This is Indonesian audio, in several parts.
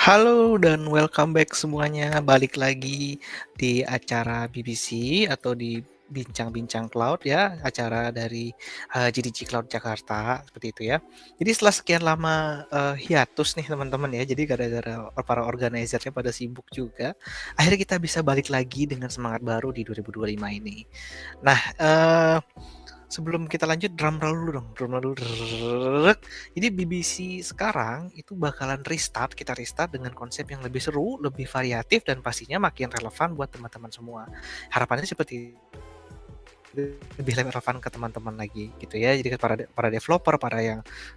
Halo dan welcome back semuanya, balik lagi di acara BBC atau di Bincang-Bincang Cloud ya, acara dari GDG Cloud Jakarta, seperti itu ya. Jadi setelah sekian lama hiatus nih teman-teman ya, jadi gara-gara para organizernya pada sibuk juga, akhirnya kita bisa balik lagi dengan semangat baru di 2025 ini. Nah, sebelum kita lanjut, drum roll dulu dong, drum roll dulu. Jadi BBC sekarang itu bakalan kita restart dengan konsep yang lebih seru, lebih variatif, dan pastinya makin relevan buat teman-teman semua. Harapannya seperti lebih relevan ke teman-teman lagi gitu ya. Jadi para developer,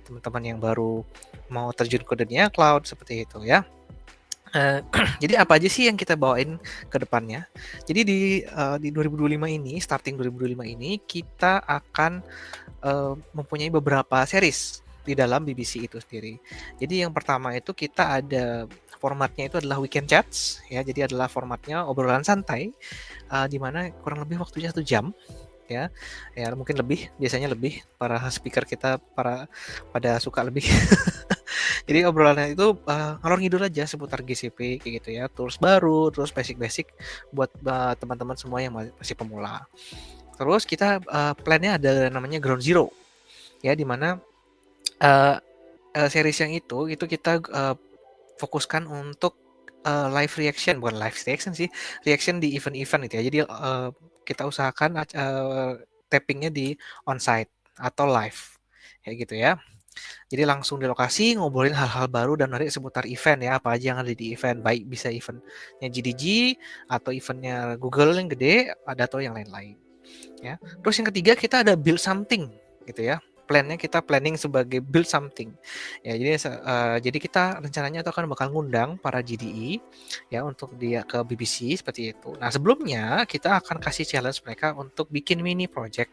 teman-teman yang baru mau terjun ke dunia cloud seperti itu ya. Jadi apa aja sih yang kita bawain ke depannya? Jadi di 2025 ini, starting 2025 ini, kita akan mempunyai beberapa series di dalam BBC itu sendiri. Jadi yang pertama itu kita ada formatnya itu adalah weekend chats ya. Jadi adalah formatnya obrolan santai di mana kurang lebih waktunya 1 jam ya. Ya mungkin lebih, biasanya lebih para speaker kita pada suka lebih. Jadi obrolannya itu ngalor ngidul aja seputar GCP kayak gitu ya, tools baru, terus basic-basic buat teman-teman semua yang masih pemula. Terus kita plannya ada namanya Ground Zero ya, di mana series yang itu kita fokuskan untuk live reaction, bukan live reaction sih, reaction di event-event itu ya. Jadi kita usahakan tappingnya di onsite atau live kayak gitu ya. Jadi langsung di lokasi ngobrolin hal-hal baru dan menarik seputar event ya, apa aja yang ada di event, baik bisa eventnya GDG atau eventnya Google yang gede, atau yang lain-lain ya. Terus yang ketiga kita ada build something gitu ya. Plannya kita planning sebagai build something ya. Jadi kita rencananya itu akan bakal ngundang para GDE ya untuk dia ke BBC seperti itu. Nah sebelumnya kita akan kasih challenge mereka untuk bikin mini project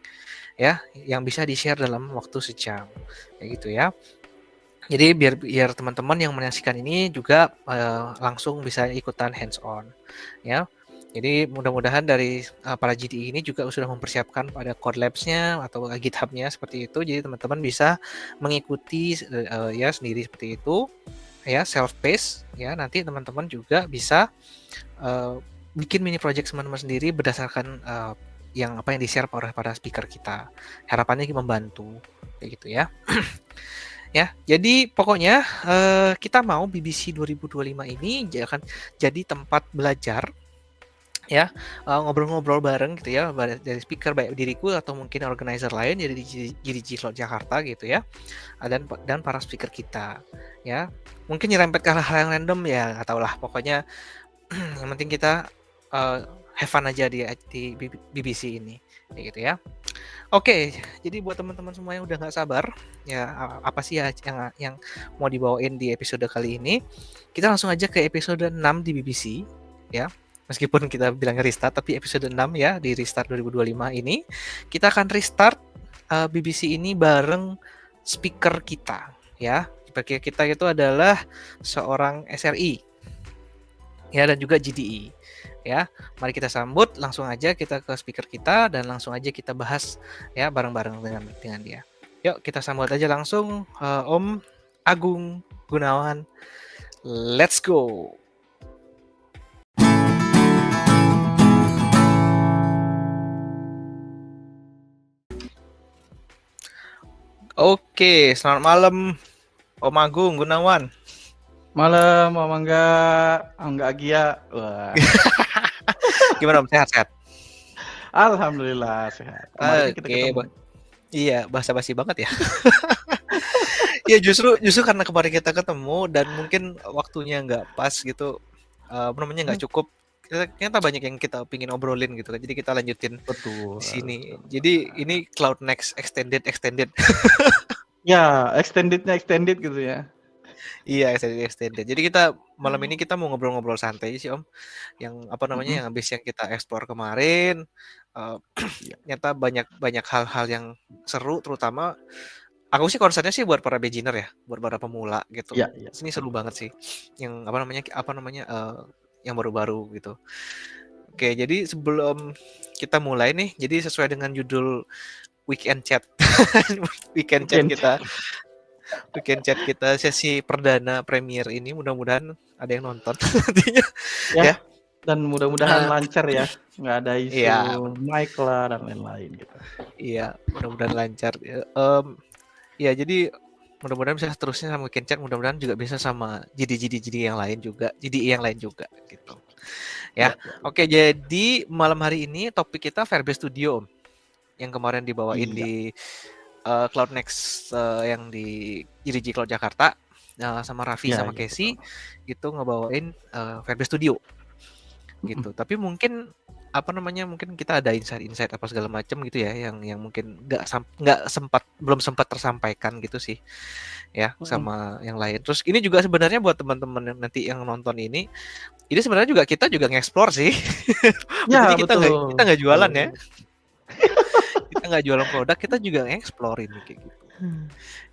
ya yang bisa di-share dalam waktu sejam kayak gitu ya. Jadi biar teman-teman yang menyaksikan ini juga langsung bisa ikutan hands on ya. Jadi mudah-mudahan dari para GDE ini juga sudah mempersiapkan pada code labs-nya atau GitHub-nya seperti itu. Jadi teman-teman bisa mengikuti ya sendiri seperti itu ya, self pace ya. Nanti teman-teman juga bisa bikin mini project teman-teman sendiri berdasarkan yang di-share oleh para speaker kita. Harapannya membantu kayak gitu ya. Ya, jadi pokoknya kita mau BBC 2025 ini akan jadi tempat belajar ya, ngobrol-ngobrol bareng gitu ya, dari speaker baik diriku atau mungkin organizer lain dari GDG Cloud Jakarta gitu ya, dan para speaker kita ya. Mungkin nyerempet ke hal-hal yang random ya, nggak tahu lah, pokoknya yang penting kita have fun aja di BBC ini kayak gitu ya. Oke, jadi buat teman-teman semua yang udah nggak sabar, ya apa sih ya yang mau dibawain di episode kali ini? Kita langsung aja ke episode 6 di BBC, ya. Meskipun kita bilang restart, tapi episode 6 ya, di restart 2025 ini, kita akan restart BBC ini bareng speaker kita, ya. Speaker kita itu adalah seorang SRI, ya, dan juga GDE. Ya, mari kita sambut langsung aja kita ke speaker kita dan langsung aja kita bahas ya bareng-bareng dengan dia. Yuk kita sambut aja langsung Om Agung Gunawan. Let's go. Oke, selamat malam Om Agung Gunawan. Malam, Om Angga Agia. Wah. Gimana Om, sehat-sehat? Alhamdulillah sehat. Kemarin kita ketemu. Iya, basa-basi banget ya. Ya justru karena kemarin kita ketemu dan mungkin waktunya nggak pas gitu, nggak cukup. Ternyata banyak yang kita pingin obrolin gitu kan. Jadi kita lanjutin Betul. di sini. Jadi ini Cloud Next extended. Ya, extended gitu ya. Iya, extended. Jadi kita malam ini kita mau ngobrol-ngobrol santai sih Om. Yang yang habis yang kita explore kemarin. Ternyata banyak hal-hal yang seru, terutama aku sih concernnya sih buat para beginner ya, buat para pemula gitu. Ya. Ini seru banget sih. Yang yang baru-baru gitu. Oke, jadi sebelum kita mulai nih, jadi sesuai dengan judul weekend chat, weekend chat kita. Weekend chat kita sesi perdana premier ini mudah-mudahan ada yang nonton nantinya Ya, ya. dan mudah-mudahan lancar ya, nggak ada isu Iya, mic lah dan lain-lain gitu. iya, mudah-mudahan lancar. Ya jadi mudah-mudahan bisa seterusnya sama Weekend Chat, mudah-mudahan juga bisa sama JD yang lain juga, JDI yang lain juga gitu. Ya. Ya. Oke, jadi malam hari ini topik kita Firebase Studio Om. Yang kemarin dibawain Iya. di Cloud Next yang di JDG Cloud Jakarta sama Raffi Iya, sama iya, Casey betul. itu ngebawain Firebase Studio gitu. Tapi mungkin apa namanya mungkin kita ada insight apa segala macam gitu ya yang mungkin belum sempat tersampaikan gitu sih ya sama yang lain. Terus ini juga sebenarnya buat teman-teman yang nanti yang nonton ini sebenarnya juga kita juga nge-explore sih. Ya, Jadi betul. kita nggak jualan Betul, ya. betul. Kita nggak jualan produk, kita juga nge-explore ini kayak gitu.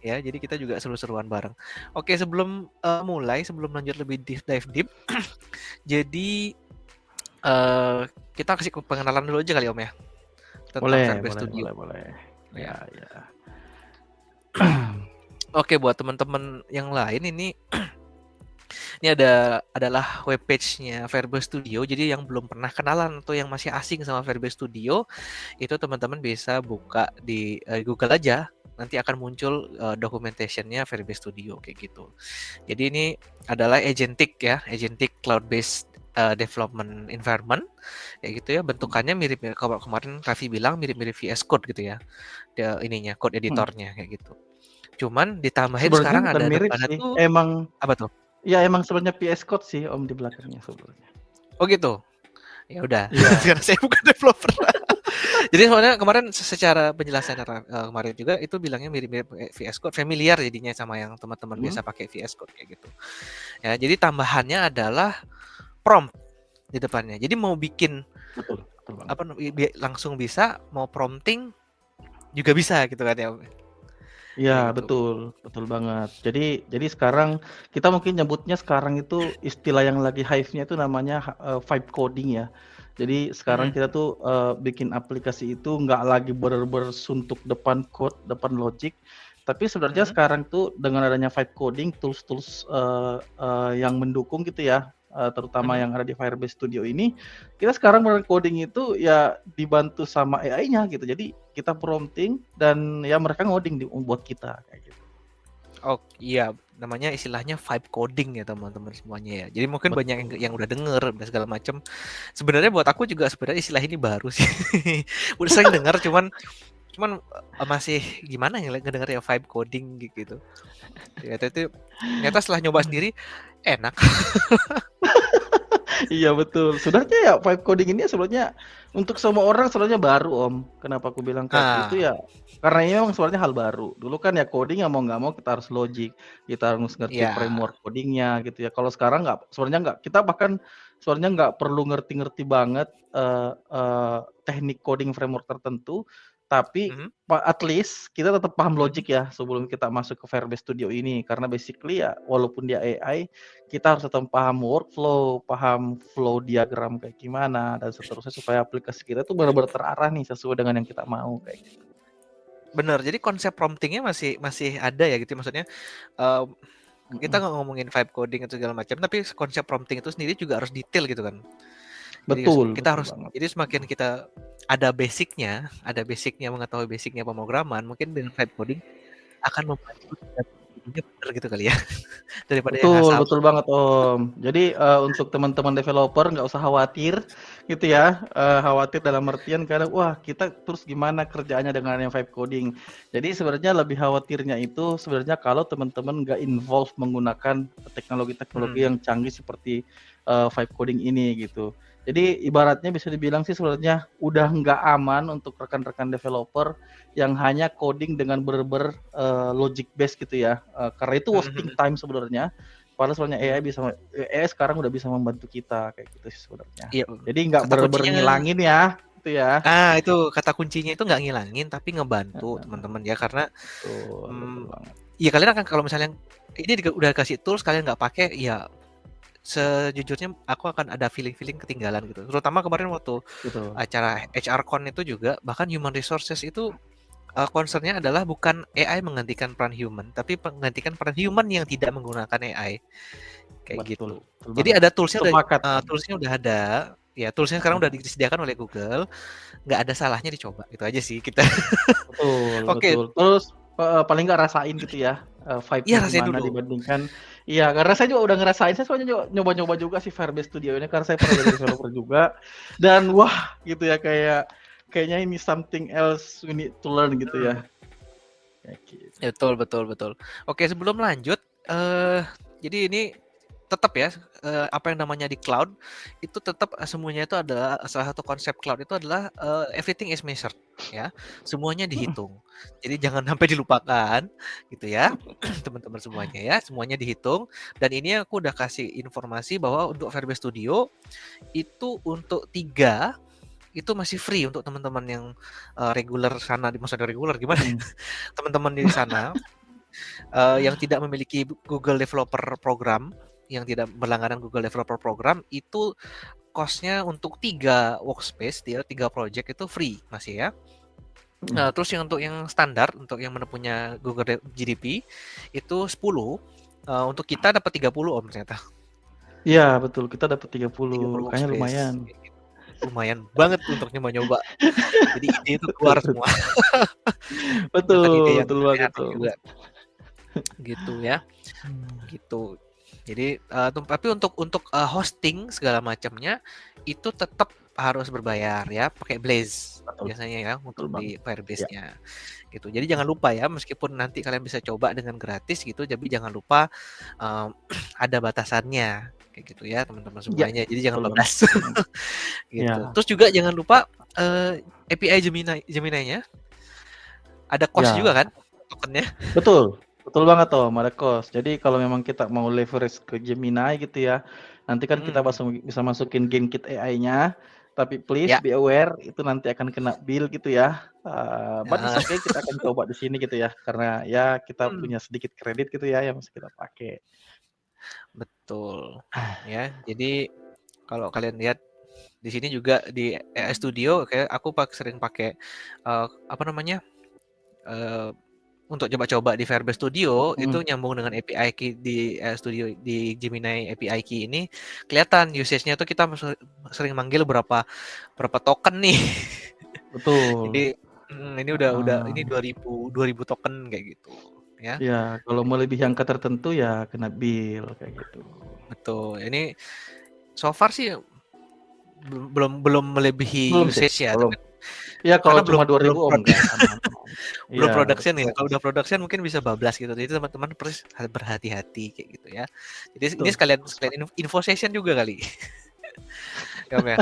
Ya, jadi kita juga seru-seruan bareng. Oke, sebelum sebelum lanjut lebih dive deep, jadi kita kasih pengenalan dulu aja kali Om ya tentang Firebase Studio. Boleh. Ya. Ya. Oke, buat teman-teman yang lain ini adalah webpage-nya Firebase Studio. Jadi yang belum pernah kenalan atau yang masih asing sama Firebase Studio, itu teman-teman bisa buka di Google aja. Nanti akan muncul documentation-nya Firebase Studio kayak gitu. Jadi ini adalah agentic cloud-based development environment kayak gitu ya. Bentukannya mirip kemarin Raffi bilang mirip-mirip VS Code gitu ya. Ininya code editornya kayak gitu. Cuman ditambahin Sebenarnya sekarang bukan ada mirip depannya sih, tuh emang apa tuh? ya emang sebenarnya VS Code sih Om di belakangnya sebenarnya. Oh gitu. Ya udah. Iya. Karena saya bukan developer. Jadi sebenarnya kemarin secara penjelasan kemarin juga itu bilangnya mirip-mirip VS Code, familiar jadinya sama yang teman-teman biasa pakai VS Code kayak gitu. Ya, jadi tambahannya adalah prompt di depannya. Jadi mau bikin Betul banget. langsung bisa, mau prompting juga bisa gitu kan ya. Iya, Kayak gitu. betul banget. Jadi sekarang kita mungkin nyebutnya sekarang itu istilah yang lagi hype-nya itu namanya vibe coding ya. Jadi sekarang kita tuh bikin aplikasi itu nggak lagi bener-bener suntuk depan code, depan logic, tapi sebenarnya sekarang tuh dengan adanya vibe coding, tools-tools yang mendukung gitu ya, terutama yang ada di Firebase Studio ini, kita sekarang coding itu ya dibantu sama AI-nya gitu. Jadi kita prompting dan ya mereka ngoding buat kita kayak gitu. Oh iya, namanya istilahnya vibe coding ya teman-teman semuanya ya. Jadi mungkin banyak yang udah denger dan segala macam. Sebenarnya buat aku juga sebenarnya istilah ini baru sih. Udah sering dengar cuman masih gimana ya ngedenger ya vibe coding gitu. Ternyata setelah nyoba sendiri enak. Iya betul. Sebenarnya ya vibe coding ini sebenarnya untuk semua orang sebenarnya baru Om. Kenapa aku bilang kayak gitu ya? Karena ini memang sebenarnya hal baru. Dulu kan ya coding ya mau nggak mau kita harus logic, kita harus ngerti framework codingnya gitu ya. Kalau sekarang sebenarnya kita bahkan sebenarnya nggak perlu ngerti-ngerti banget teknik coding framework tertentu, tapi at least kita tetap paham logic ya sebelum kita masuk ke Firebase Studio ini. Karena basically ya walaupun dia AI, kita harus tetap paham workflow, paham flow diagram kayak gimana dan seterusnya supaya aplikasi kita tuh benar-benar terarah nih sesuai dengan yang kita mau kayak gitu. Bener, jadi konsep promptingnya masih ada ya gitu maksudnya. Kita nggak ngomongin vibe coding atau segala macam, tapi konsep prompting itu sendiri juga harus detail gitu kan. Jadi kita harus Banget. jadi semakin kita ada basicnya mengetahui basicnya pemrograman, mungkin dengan vibe coding akan membantu benar gitu kali ya daripada yang asal. Betul banget Om. Jadi untuk teman-teman developer nggak usah khawatir gitu ya, khawatir dalam artian kadang wah kita terus gimana kerjaannya dengan yang vibe coding. Jadi sebenarnya lebih khawatirnya itu sebenarnya kalau teman-teman nggak involve menggunakan teknologi-teknologi yang canggih seperti vibe coding ini gitu. Jadi ibaratnya bisa dibilang sih sebenarnya udah nggak aman untuk rekan-rekan developer yang hanya coding dengan bener-bener logic based gitu ya. Karena itu wasting time sebenarnya. Padahal sebenarnya AI sekarang udah bisa membantu kita kayak gitu sih sebenarnya. Iya. Jadi nggak bener-bener ngilangin ya, gitu ya. Itu kata kuncinya itu nggak ngilangin tapi ngebantu teman-teman ya karena betul banget. Ya kalian akan kalau misalnya ini udah kasih tools kalian nggak pakai ya sejujurnya aku akan ada feeling ketinggalan gitu. Terutama kemarin waktu acara HR Con itu juga bahkan human resources itu concern-nya adalah bukan AI menggantikan peran human, tapi menggantikan peran human yang tidak menggunakan AI, kayak Betul, gitu. betul Jadi banget. ada tools-nya udah Sepakat, Om. tools-nya udah ada, ya tools-nya sekarang udah Mhm. disediakan oleh Google, nggak ada salahnya dicoba, itu aja sih kita. Betul, Oke, betul. Terus, paling nggak rasain gitu ya, iya vibe-nya rasain gimana dulu. dibandingkan iya, karena saya juga udah ngerasain, saya soalnya nyoba-nyoba juga si Firebase Studio ini karena saya pernah jadi developer juga, dan wah gitu ya, kayaknya ini something else we need to learn gitu Mhm. ya. Kayak gitu. Betul betul betul. Oke, sebelum lanjut, jadi ini tetap ya, apa yang namanya di cloud, itu tetap, semuanya itu adalah salah satu konsep cloud itu adalah, everything is measured, ya. Semuanya Mhm. dihitung. Jadi jangan sampai dilupakan, gitu ya, teman-teman semuanya ya, semuanya dihitung. Dan ini aku udah kasih informasi bahwa untuk Firebase Studio, itu untuk 3 itu masih free untuk teman-teman yang, reguler sana, maksudnya reguler gimana ya, Mhm. teman-teman di sana yang tidak memiliki Google Developer Program, yang tidak berlangganan Google Developer Program, itu cost-nya untuk 3 workspace, 3 project itu free masih ya. Mhm. Terus yang untuk yang standar, untuk yang punya Google GDP itu 10, untuk kita dapat 30 Om ternyata. Iya betul, kita dapat 30 30, kayaknya workspace, lumayan. kayak gitu. Lumayan banget untuk nyoba-nyoba. Jadi ide itu Betul, keluar betul. semua. Bahkan ide Betul, yang betul banget aneh-aneh tuh. juga, gitu ya. Gitu. Jadi, tapi untuk, hosting segala macamnya, itu tetap harus berbayar ya, pakai Blaze Betul, biasanya ya betul untuk banget. di Iya. Firebase-nya, gitu. Jadi jangan lupa ya, meskipun nanti kalian bisa coba dengan gratis gitu, tapi jangan lupa, eee, ada batasannya, kayak gitu ya teman-teman Iya, semuanya. Jadi jangan betul banget, bablas, betul banget. Iya. gitu. Terus juga jangan lupa, API Gemini-nya ada cost juga Iya. kan tokennya? Betul, betul banget Om, ada cost. Jadi kalau memang kita mau leverage ke Gemini gitu ya, nanti kan kita Mhm, bisa masukin GenKit AI-nya, tapi please ya, be aware itu nanti akan kena bill gitu ya. But it's heeh, okay kita akan coba di sini gitu ya, karena ya kita mhm. punya sedikit kredit gitu ya yang bisa kita pakai. Betul, ya. Jadi kalau kalian lihat di sini juga di AI Studio kayak aku sering pakai, apa namanya, eee, untuk coba-coba di Firebase Studio itu Mhm. nyambung dengan API key di AI Studio di Gemini API Key ini kelihatan usage-nya tuh kita sering manggil berapa berapa token nih. Betul, Jadi ini udah ini heeh. 2000 token kayak gitu, ya. Iya, kalau melebihi Gitu, angka tertentu ya kena bill kayak gitu. betul. Ini so far sih belum melebihi Belum sih, usage ya, belum. Ya kalau karena cuma belum dua belum ribu oh enggak, aman aman. belum Iya, production ya, kalau betul. udah production mungkin bisa bablas gitu. Jadi teman-teman berhati-hati kayak gitu ya. Jadi ini Betul, sekalian betul sekalian sekali. info session juga kali. Ya, Om, ya.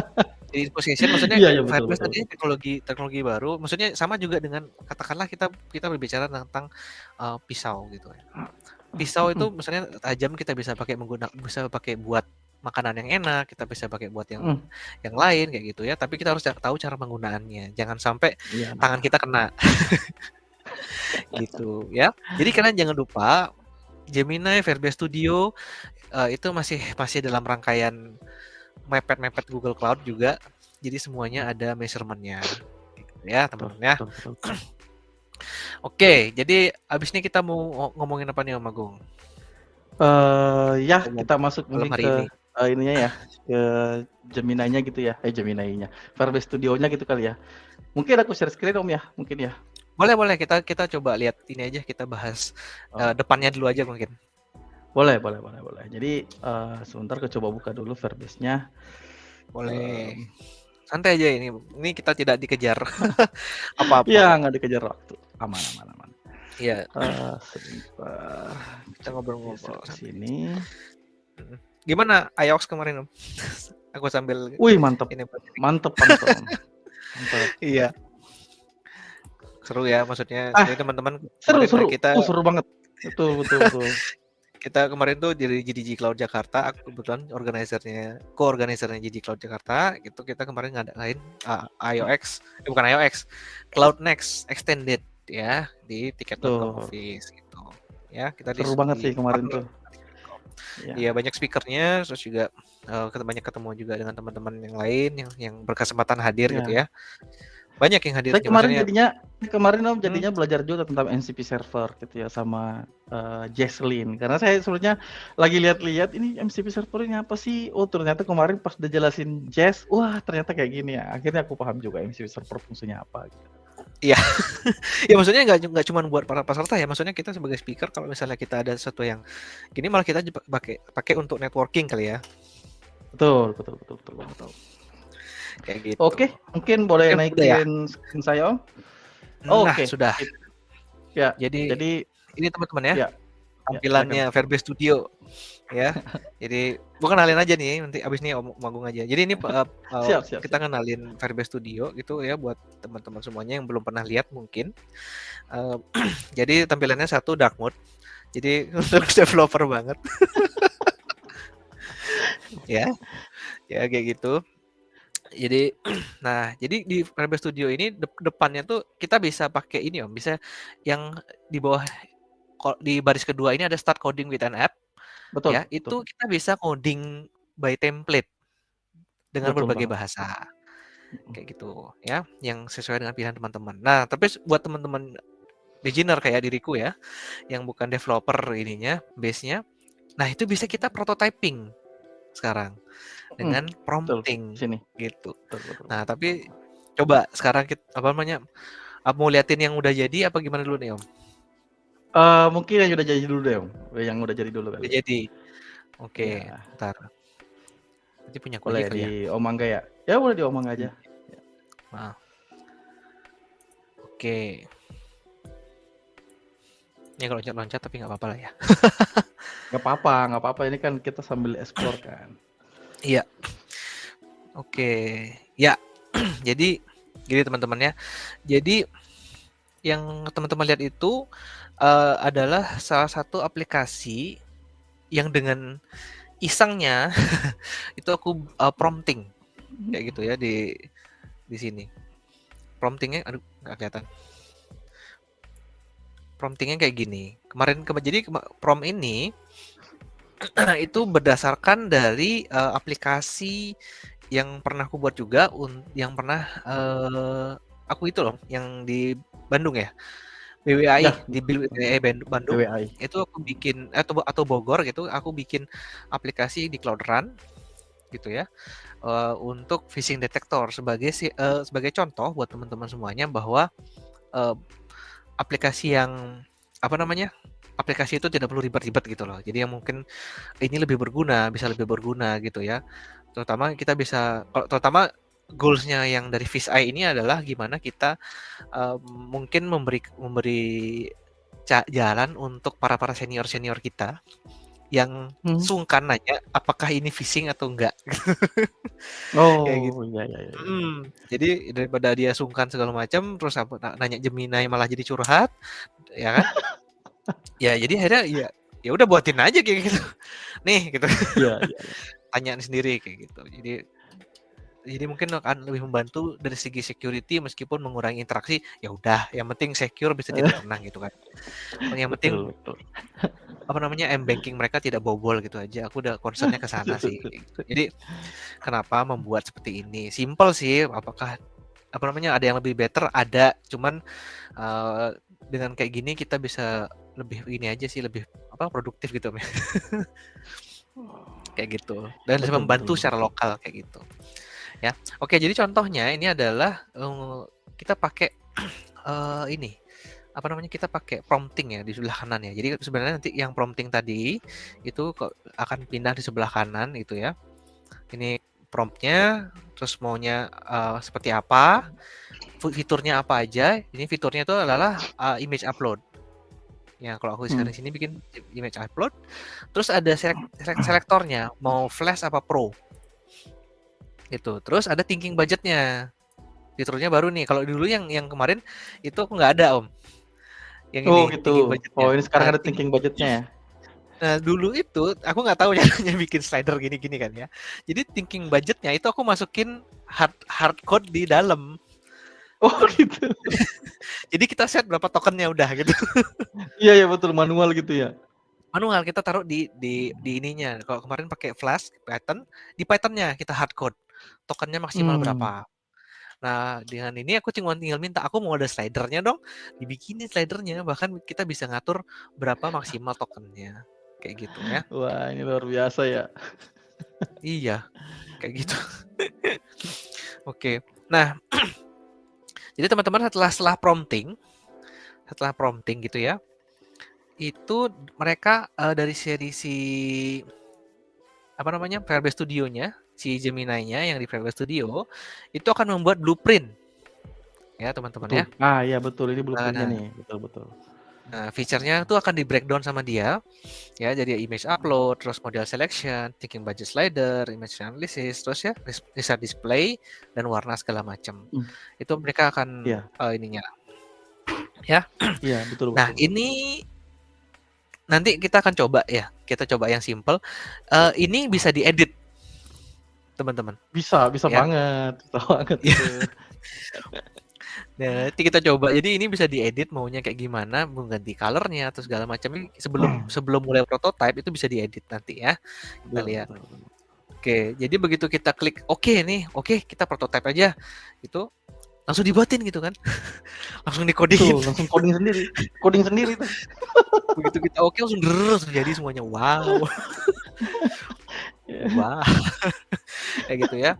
Jadi info session maksudnya Iya iya, betul Firebase betul. tadi teknologi teknologi baru, maksudnya sama juga dengan katakanlah kita kita berbicara tentang, pisau gitu ya. Pisau itu Mhm misalnya tajam kita bisa pakai buat makanan yang enak, kita bisa pakai buat mhm. yang lain kayak gitu ya, tapi kita harus tahu cara penggunaannya. Jangan sampai Iya. tangan kita kena. Gitu ya. Jadi kalian jangan lupa Gemini, Firebase Studio, itu masih masih dalam rangkaian mepet-mepet Google Cloud juga. Jadi semuanya ada measurement-nya, gitu ya Betul teman-teman ya. betul betul betul. Oke, jadi abis ini kita mau ngomongin apa nih Om Agung? Ya Umum kita masuk malam mungkin hari ke, ini. ininya ya, ke Gemini-nya gitu ya, Gemini-nya, Firebase Studio-nya gitu kali ya. Mungkin aku share screen Om ya, mungkin ya? Boleh boleh kita kita coba lihat ini aja kita bahas, depannya dulu aja Oke. mungkin. Boleh boleh boleh boleh. Jadi, sebentar aku coba buka dulu Firebase-nya, Boleh. mmm, Santai aja ini. Ini kita tidak dikejar apa-apa iya kok. nggak dikejar waktu, aman aman aman. Iya, Sebentar, kita coba geser ngobrol-ngobrol ke santai aja. sini. Mhm. Gimana IOX kemarin Om? Aku sambil Wih mantep, ini mantep mantep Om, mantep. iya, seru ya maksudnya Ah, jadi teman-teman seru kemarin, seru, kita seru banget. Betul betul betul. kita kemarin tuh dari GDG Cloud Jakarta, aku kebetulan co-organizer-nya GDG Cloud Jakarta, gitu kita kemarin ngadain, IOX, bukan IOX, Cloud Next Extended ya, di tiket.com Betul. office gitu. Ya, kita Seru banget di sih kemarin partner tuh. iya Iya. banyak speaker-nya, terus juga, banyak ketemu juga dengan teman-teman yang lain yang berkesempatan hadir gitu Iya. ya. Banyak yang hadir, Saya kemarin maksudnya jadinya Kemarin Om Hmm. jadinya belajar juga tentang MCP server gitu ya sama Jesslyn. Karena saya sebenarnya lagi lihat-lihat ini MCP server ini apa sih? Oh ternyata kemarin pas udah jelasin Jess, wah ternyata kayak gini ya. Akhirnya aku paham juga MCP server fungsinya apa. Gitu. Iya, ya maksudnya nggak cuma buat para peserta ya, maksudnya kita sebagai speaker kalau misalnya kita ada sesuatu yang gini malah kita pakai untuk networking kali ya. Betul, betul, betul, betul, betul. Kayak gitu. Oke, mungkin boleh Udah ya? naikin screen saya Om. Nah, Oke, sudah. sip. Ya, Jadi jadi ini teman-teman ya, ya, ya silakan. tampilannya Verbase Studio ya. Jadi bukan kenalin aja nih, nanti abis ini Om manggung aja. Jadi ini Siap, siap, kita siap. kenalin Verbase Studio gitu ya buat teman-teman semuanya yang belum pernah lihat mungkin. Jadi tampilannya satu dark mode. Jadi untuk developer banget. Ya, ya kayak gitu. Jadi nah, jadi di Verbase Studio ini depannya tuh kita bisa pakai ini Om, bisa yang di bawah di baris kedua ini ada start coding with an app. Betul, Ya, betul. itu kita bisa coding by template dengan Betul berbagai banget. bahasa. Kayak gitu ya, yang sesuai dengan pilihan teman-teman. Nah, tapi buat teman-teman beginner kayak diriku ya, yang bukan developer ininya, base-nya. Nah, itu bisa kita prototyping sekarang dengan Betul. prompting Sini. gitu. Betul, betul. Nah, tapi coba sekarang kita apa namanya? Mau liatin yang udah jadi apa gimana dulu nih, Om? Mungkin yang udah jadi dulu deh, Om. Yang udah jadi dulu Udah kali. jadi. Oke, Iya. bentar. Nanti punya aku Boleh aja kali di ya. Om Angga ya? Ya boleh di Om Angga aja. Ya. Maaf. Oke. Ini kalau loncat-loncat tapi nggak apa-apa lah ya. Nggak apa-apa, nggak apa-apa. Ini kan kita sambil explore kan. Iya. Oke. Ya. Jadi gini teman-teman ya. Jadi yang teman-teman lihat itu adalah salah satu aplikasi yang dengan isengnya itu aku prompting kayak gitu ya di sini. Promptingnya, aduh nggak kelihatan. Promptingnya kayak gini. Jadi prompt ini itu berdasarkan dari aplikasi yang pernah aku buat juga, yang pernah aku itu loh, yang di Bandung ya, BWI Ya, di BWI Bandung BWI. itu aku bikin atau Bogor gitu, aku bikin aplikasi di Cloud Run gitu ya, untuk phishing detector sebagai contoh buat teman-teman semuanya bahwa aplikasi yang apa namanya, aplikasi itu tidak perlu ribet-ribet gitu loh. Jadi yang mungkin ini lebih berguna, bisa lebih berguna gitu ya. Terutama kita bisa, terutama goals-nya yang dari Fisheye ini adalah gimana kita mungkin memberi jalan untuk para senior kita yang sungkan nanya apakah ini phishing atau enggak. Kayak gitu. Oh, iya, iya, iya. Jadi daripada dia sungkan segala macam terus nanya Gemini malah jadi curhat, ya kan? Ya jadi akhirnya ya udah buatin aja kayak gitu. Nih gitu. Iya, iya, iya. Tanya sendiri kayak gitu. Jadi mungkin akan lebih membantu dari segi security meskipun mengurangi interaksi, ya udah yang penting secure bisa tidak tenang gitu kan. Yang penting Betul, betul. apa namanya m-banking mereka tidak bobol gitu aja. Aku udah concernnya ke sana sih. Gitu. Jadi kenapa membuat seperti ini? Simple sih. Apakah apa namanya ada yang lebih better? Ada. Cuman dengan kayak gini kita bisa lebih ini aja sih lebih produktif gitu kayak gitu. Dan bisa Betul, betul, membantu betul. secara lokal kayak gitu. Ya. Oke, jadi contohnya ini adalah kita pakai ini apa namanya kita pakai prompting ya di sebelah kanan ya. Jadi sebenarnya nanti yang prompting tadi itu akan pindah di sebelah kanan gitu ya. Ini promptnya, terus maunya seperti apa, fiturnya apa aja. Ini fiturnya itu adalah image upload. Ya kalau aku sekarang sini bikin image upload, terus ada selektornya mau flash apa pro. Gitu. Terus ada thinking budgetnya. Fiturnya baru nih. Kalau dulu yang kemarin itu aku nggak ada Om. Yang ini Oh thinking gitu. budgetnya. Oh ini sekarang ada thinking budgetnya ya? Nah dulu itu aku nggak tahu caranya bikin slider gini-gini kan ya. Jadi thinking budgetnya itu aku masukin hard code di dalam. Oh gitu. Jadi kita set berapa tokennya udah gitu. Iya ya betul manual gitu ya. Manual kita taruh di ininya. Kalau kemarin pakai Flash Python, di Pythonnya kita hard code. Tokennya maksimal berapa. Nah, dengan ini aku cuma tinggal minta, aku mau ada slidernya dong, dibikinin slidernya, bahkan kita bisa ngatur berapa maksimal tokennya, kayak gitu ya. Wah, ini luar biasa ya. Iya, kayak gitu. Oke. Nah, jadi teman-teman setelah prompting gitu ya, itu mereka dari seri si apa namanya Firebase Studio-nya, si Gemini-nya yang di Firebase Studio itu akan membuat blueprint ya teman-teman Betul. ya. Iya betul, ini blueprint-nya Nah, nih. Betul betul. feature-nya itu akan di breakdown sama dia ya, jadi image upload, terus model selection, thinking budget slider, image analysis, terus ya result display dan warna segala macam. Itu mereka akan Iya. ininya ya. Iya, betul Nah, betul. ini nanti kita akan coba ya. Kita coba yang simple. Ini bisa diedit, teman-teman. Bisa Ya. banget. Bisa banget Ya. itu. Nah, nanti kita coba. Jadi ini bisa diedit maunya kayak gimana, mengganti colornya atau segala macam. Sebelum mulai prototype itu bisa diedit nanti ya. Kita Betul, lihat. betul, betul. Oke, jadi begitu kita klik oke kita prototype aja. Itu langsung dibuatin gitu kan. Langsung dikodingin. Betul, langsung coding sendiri. Coding sendiri tuh. Begitu kita oke langsung jadi semuanya. Wow. Wah. Kayak gitu ya.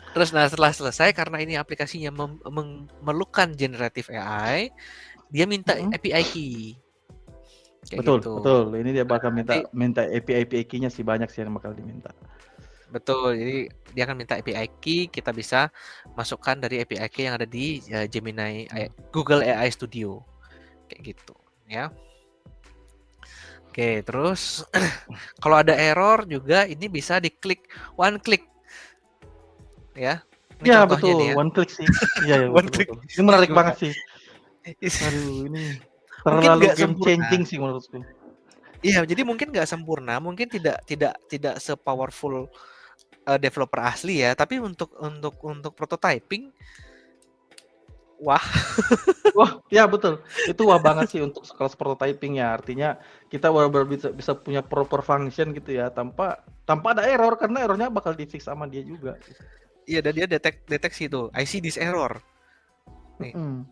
Terus setelah selesai karena ini aplikasinya memerlukan generative AI, dia minta API key. Kayak Betul, gitu. betul. Ini dia bakal Nanti minta API key-nya sih, banyak sih yang bakal diminta. betul. Jadi dia akan minta API key, kita bisa masukkan dari API key yang ada di Gemini Google AI Studio. Kayak gitu, ya. Oke, terus kalau ada error juga ini bisa diklik one click. Ya. Ini Iya contohnya betul, nih ya. one click sih. Iya One betul click. betul. Ini menarik Gimana? banget sih. Aduh, ini Mungkin terlalu nggak game sempurna. changing sih menurutku. Iya, jadi mungkin nggak sempurna, mungkin tidak se-powerful developer asli ya, tapi untuk prototyping, wah. Wah, ya betul. Itu wah banget sih untuk kelas prototyping ya. Artinya kita benar-benar bisa punya proper function gitu ya, tanpa ada error, karena errornya bakal di-fix sama dia juga. Iya, dan dia deteksi tuh, I see this error. Nih, Mhm.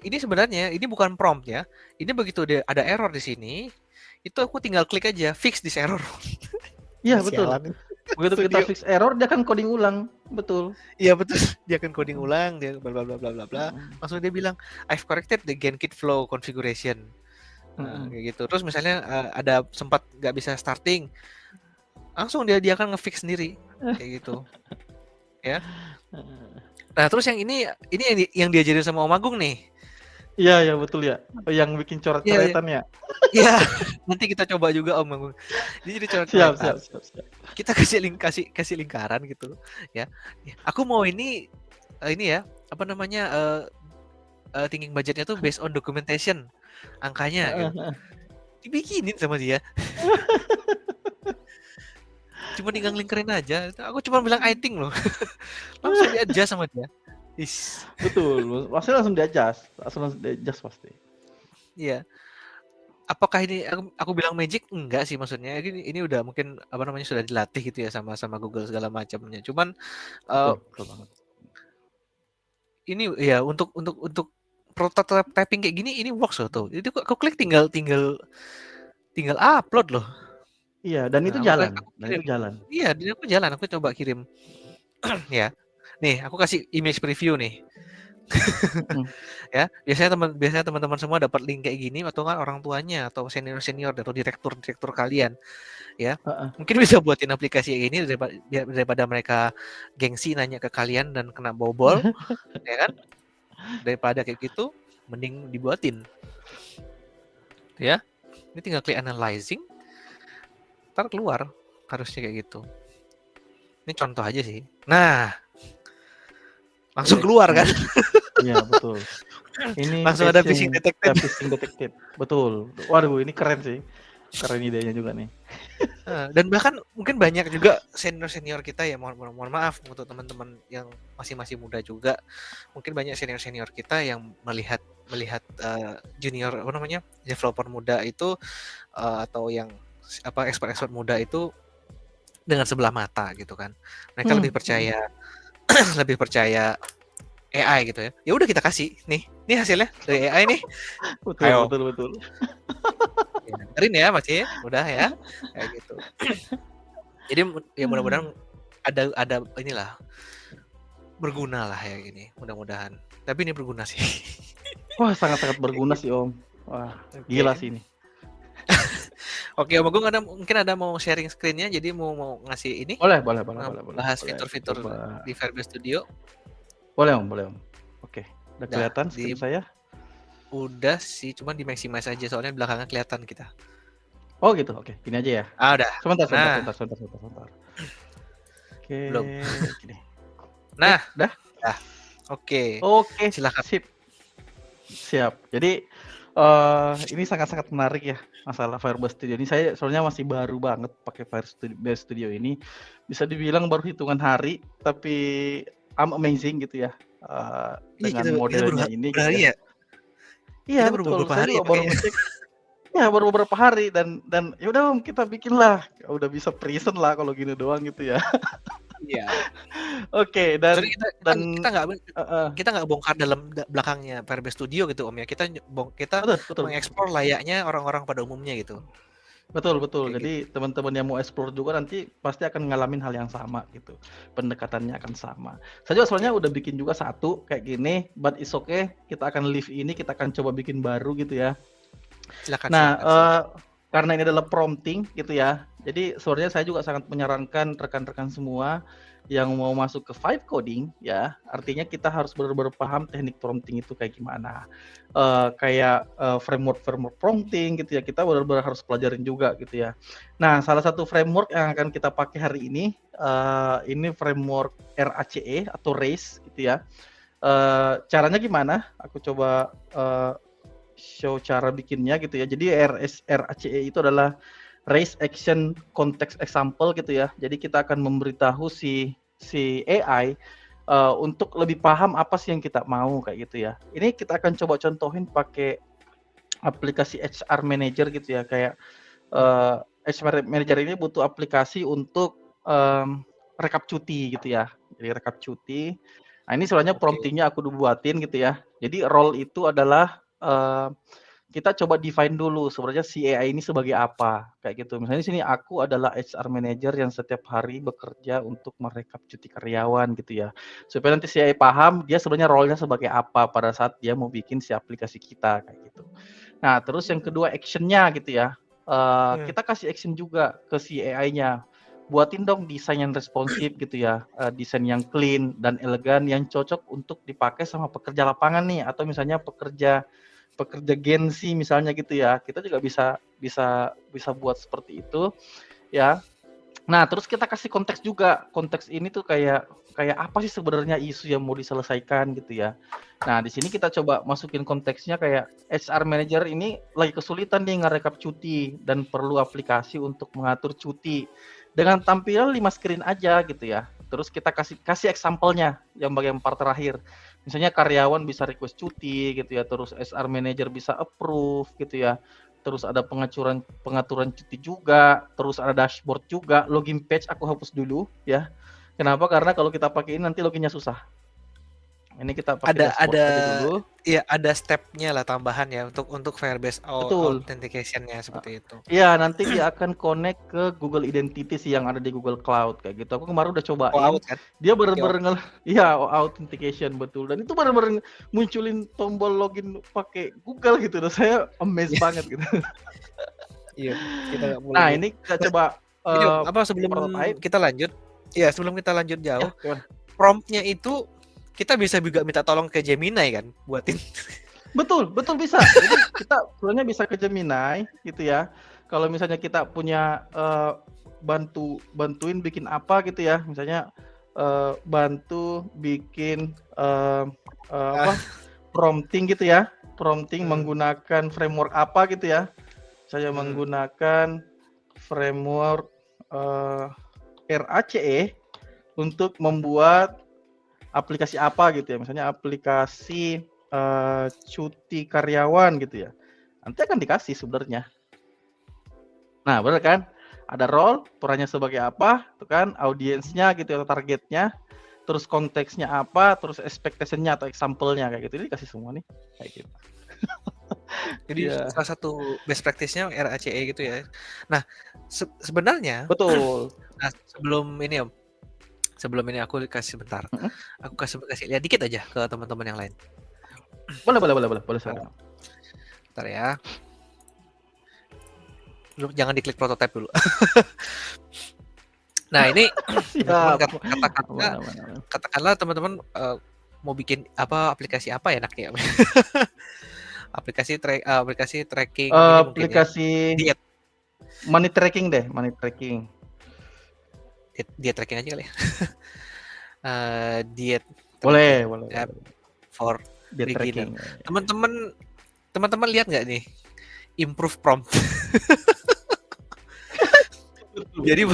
ini sebenarnya ini bukan prompt ya. Ini begitu ada error di sini, itu aku tinggal klik aja fix this error. Iya betul. Sialan. Begitu kita fix error, dia akan coding ulang. Betul. Iya betul, dia akan coding ulang, dia bla bla bla bla bla bla. Langsung dia bilang, I've corrected the GenKit flow configuration. Kayak gitu. Terus misalnya ada sempat nggak bisa starting, langsung dia akan ngefix sendiri, kayak gitu. Ya. Nah, terus yang ini yang diajarin sama Om Agung nih. Iya betul ya. Yang bikin coret-coretan ya. Iya, nanti kita coba juga Om Agung. Jadi coret-coretan. Siap. Kita kasih lingkaran gitu ya. Aku mau ini ya, apa namanya? Thinking budgetnya tuh based on documentation angkanya gitu. Dibikinin sama dia. Cuma tinggal lingkerin aja. Aku cuma bilang I think loh. Langsung di-adjust sama dia. Betul, pasti langsung di-adjust pasti. Iya. Apakah ini aku bilang magic? Enggak sih maksudnya. Ini udah mungkin apa namanya sudah dilatih gitu ya sama Google segala macamnya. Cuman Betul banget. ini ya untuk prototyping kayak gini ini works loh tuh. Jadi aku klik tinggal upload loh. Iya, dan itu jalan. Iya, dan aku jalan. Aku coba kirim. Ya. Nih, aku kasih image preview nih. Ya, biasanya teman-teman semua dapat link kayak gini atau kan orang tuanya atau senior atau direktur kalian. Ya. Mungkin bisa buatin aplikasi kayak gini daripada mereka gengsi nanya ke kalian dan kena bobol, ya kan? Daripada kayak gitu, mending dibuatin. Ya. Ini tinggal klik analyzing. Ntar keluar harusnya kayak gitu. Ini contoh aja sih. Nah, langsung keluar kan? Iya betul. Ini langsung ada phishing detected. Betul. Waduh, ini keren sih. Keren idenya juga nih. Dan bahkan mungkin banyak juga senior kita ya, mohon maaf untuk teman-teman yang masih muda juga. Mungkin banyak senior kita yang melihat junior apa namanya developer muda itu atau yang expert muda itu dengan sebelah mata gitu kan. Mereka lebih percaya AI gitu ya. Ya udah kita kasih, nih hasilnya dari AI nih, Betul ayo. betul betul. Ya, dengerin ya Mas ya, udah ya, kayak gitu. Jadi ya mudah-mudahan ada inilah, berguna lah ya gini, mudah-mudahan. Tapi ini berguna sih. Wah, sangat-sangat Kayak berguna gitu. sih Om. Wah, Oke. gila sih ini. Oke, Om Agung mungkin ada mau sharing screen-nya, jadi mau ngasih ini, Boleh boleh boleh boleh boleh bahas boleh. Aku fitur-fitur coba. di Firebase Studio. Boleh Om, boleh Om. Oke, udah Dah, kelihatan screen saya? udah sih, cuman di maximize aja soalnya belakangnya kelihatan kita. Oh gitu, oke. Gini aja ya. Ah, udah. Sebentar, sebentar, Nah, sebentar, sebentar, sebentar, sebentar. Oke, belum. gini. Nah, Dah? dah. Oke. Oke, Silakan. sip. Siap. Jadi ini sangat-sangat menarik ya masalah Firebase Studio ini. Saya soalnya masih baru banget pakai Firebase Studio ini. Bisa dibilang baru hitungan hari, tapi I'm amazing gitu ya Iya, dengan kita baru modelnya ini gitu berhari ya. ya? Iya Kita baru betul. beberapa Saya hari ya juga baru pakainya. ngecek. Ya baru beberapa hari dan ya udah Om, kita bikin lah. Udah bisa present lah kalau gini doang gitu ya. Iya. Oke Soalnya kita kita dan kita nggak heeh. kita nggak bongkar dalam belakangnya Firebase Studio gitu Om ya. Kita Betul betul. mengeksplor layaknya orang-orang pada umumnya gitu. Betul betul. Kayak gitu. Jadi teman-teman yang mau explore juga nanti pasti akan ngalamin hal yang sama gitu. Pendekatannya akan sama. Saya juga soalnya Oke. udah bikin juga satu kayak gini, but it's okay. Kita akan leave ini, kita akan coba bikin baru gitu ya. Silakan Nah, silakan silakan. karena ini adalah prompting gitu ya. Jadi sebenarnya saya juga sangat menyarankan rekan-rekan semua yang mau masuk ke Vibe Coding ya, artinya kita harus benar-benar paham teknik prompting itu kayak gimana. Kayak framework prompting gitu ya, kita benar-benar harus pelajarin juga gitu ya. Nah, salah satu framework yang akan kita pakai hari ini framework RACE atau RACE gitu ya. Caranya gimana? Aku coba show cara bikinnya gitu ya. Jadi RACE itu adalah Raise Action Context Example gitu ya. Jadi kita akan memberitahu si AI untuk lebih paham apa sih yang kita mau kayak gitu ya. Ini kita akan coba contohin pakai aplikasi HR Manager gitu ya. Kayak HR Manager ini butuh aplikasi untuk rekap cuti gitu ya. Jadi rekap cuti. Nah ini soalnya Oke. promptingnya aku buatin gitu ya. Jadi role itu adalah kita coba define dulu sebenarnya si AI ini sebagai apa kayak gitu. Misalnya di sini aku adalah HR manager yang setiap hari bekerja untuk merekap cuti karyawan gitu ya. Supaya nanti si AI paham dia sebenarnya role-nya sebagai apa pada saat dia mau bikin si aplikasi kita kayak gitu. Nah, terus yang kedua action-nya gitu ya. Kita kasih action juga ke si AI-nya. Buatin dong desain yang responsif gitu ya, desain yang clean dan elegan yang cocok untuk dipakai sama pekerja lapangan nih atau misalnya pekerja Gen Z misalnya gitu ya. Kita juga bisa buat seperti itu ya. Nah, terus kita kasih konteks juga. Konteks ini tuh kayak apa sih sebenarnya isu yang mau diselesaikan gitu ya. Nah, di sini kita coba masukin konteksnya kayak HR manager ini lagi kesulitan nih ngerekap cuti dan perlu aplikasi untuk mengatur cuti dengan tampilan 5 screen aja gitu ya. Terus kita kasih example-nya yang bagian part terakhir. Misalnya karyawan bisa request cuti gitu ya, terus HR manager bisa approve gitu ya. Terus ada pengaturan cuti juga, terus ada dashboard juga, login page aku hapus dulu ya. Kenapa? Karena kalau kita pakai ini nanti loginnya susah. Ini kita pakai dashboard aja dulu. Iya, ada step-nya lah tambahan ya untuk Firebase Betul. authentication-nya seperti itu. Iya, nanti dia akan connect ke Google Identity sih yang ada di Google Cloud kayak gitu. Aku kemarin udah Oh, cobain. out kan? Dia Oke, oke. bener-bener iya authentication betul. Dan itu bener-bener munculin tombol login pakai Google gitu. Dan saya amazed banget gitu. Iya, kita nggak boleh Nah, lihat. ini kita Nah, coba ini apa sebelum prototype. kita lanjut, ya sebelum kita lanjut Ya, jauh, gimana? prompt-nya itu kita bisa juga minta tolong ke Gemini kan buatin. Betul, betul bisa. Jadi kita sebenarnya bisa ke Gemini gitu ya. Kalau misalnya kita punya bantuin bikin apa gitu ya, misalnya bantu bikin apa prompting gitu ya, prompting menggunakan framework apa gitu ya. Saya menggunakan framework RACE untuk membuat aplikasi apa gitu ya, misalnya aplikasi cuti karyawan gitu ya. Nanti akan dikasih sebenarnya. Nah, benar kan? Ada role, perannya sebagai apa, tuh kan, audiensnya gitu ya, targetnya. terus konteksnya apa, terus expectation-nya atau example-nya kayak gitu. Ini dikasih semua nih kayak gitu. Jadi Iya. salah satu best practice-nya RACE gitu ya. Nah, sebenarnya Betul. nah sebelum ini Om, sebelum ini aku kasih bentar. Mhm. Aku kasih lihat dikit aja ke teman-teman yang lain. Boleh Nah, silakan. bentar ya. Jangan diklik prototype dulu. Nah, ini teman-teman Siap. Aman. katakanlah teman-teman mau bikin aplikasi apa ya enaknya? aplikasi tracking ini mungkin ya. Aplikasi Diet. money tracking deh, money tracking. Diet tracking aja kali ya. Diet Boleh. tracking app for Diet beginner. tracking. Teman-teman lihat nggak nih improve prompt? Jadi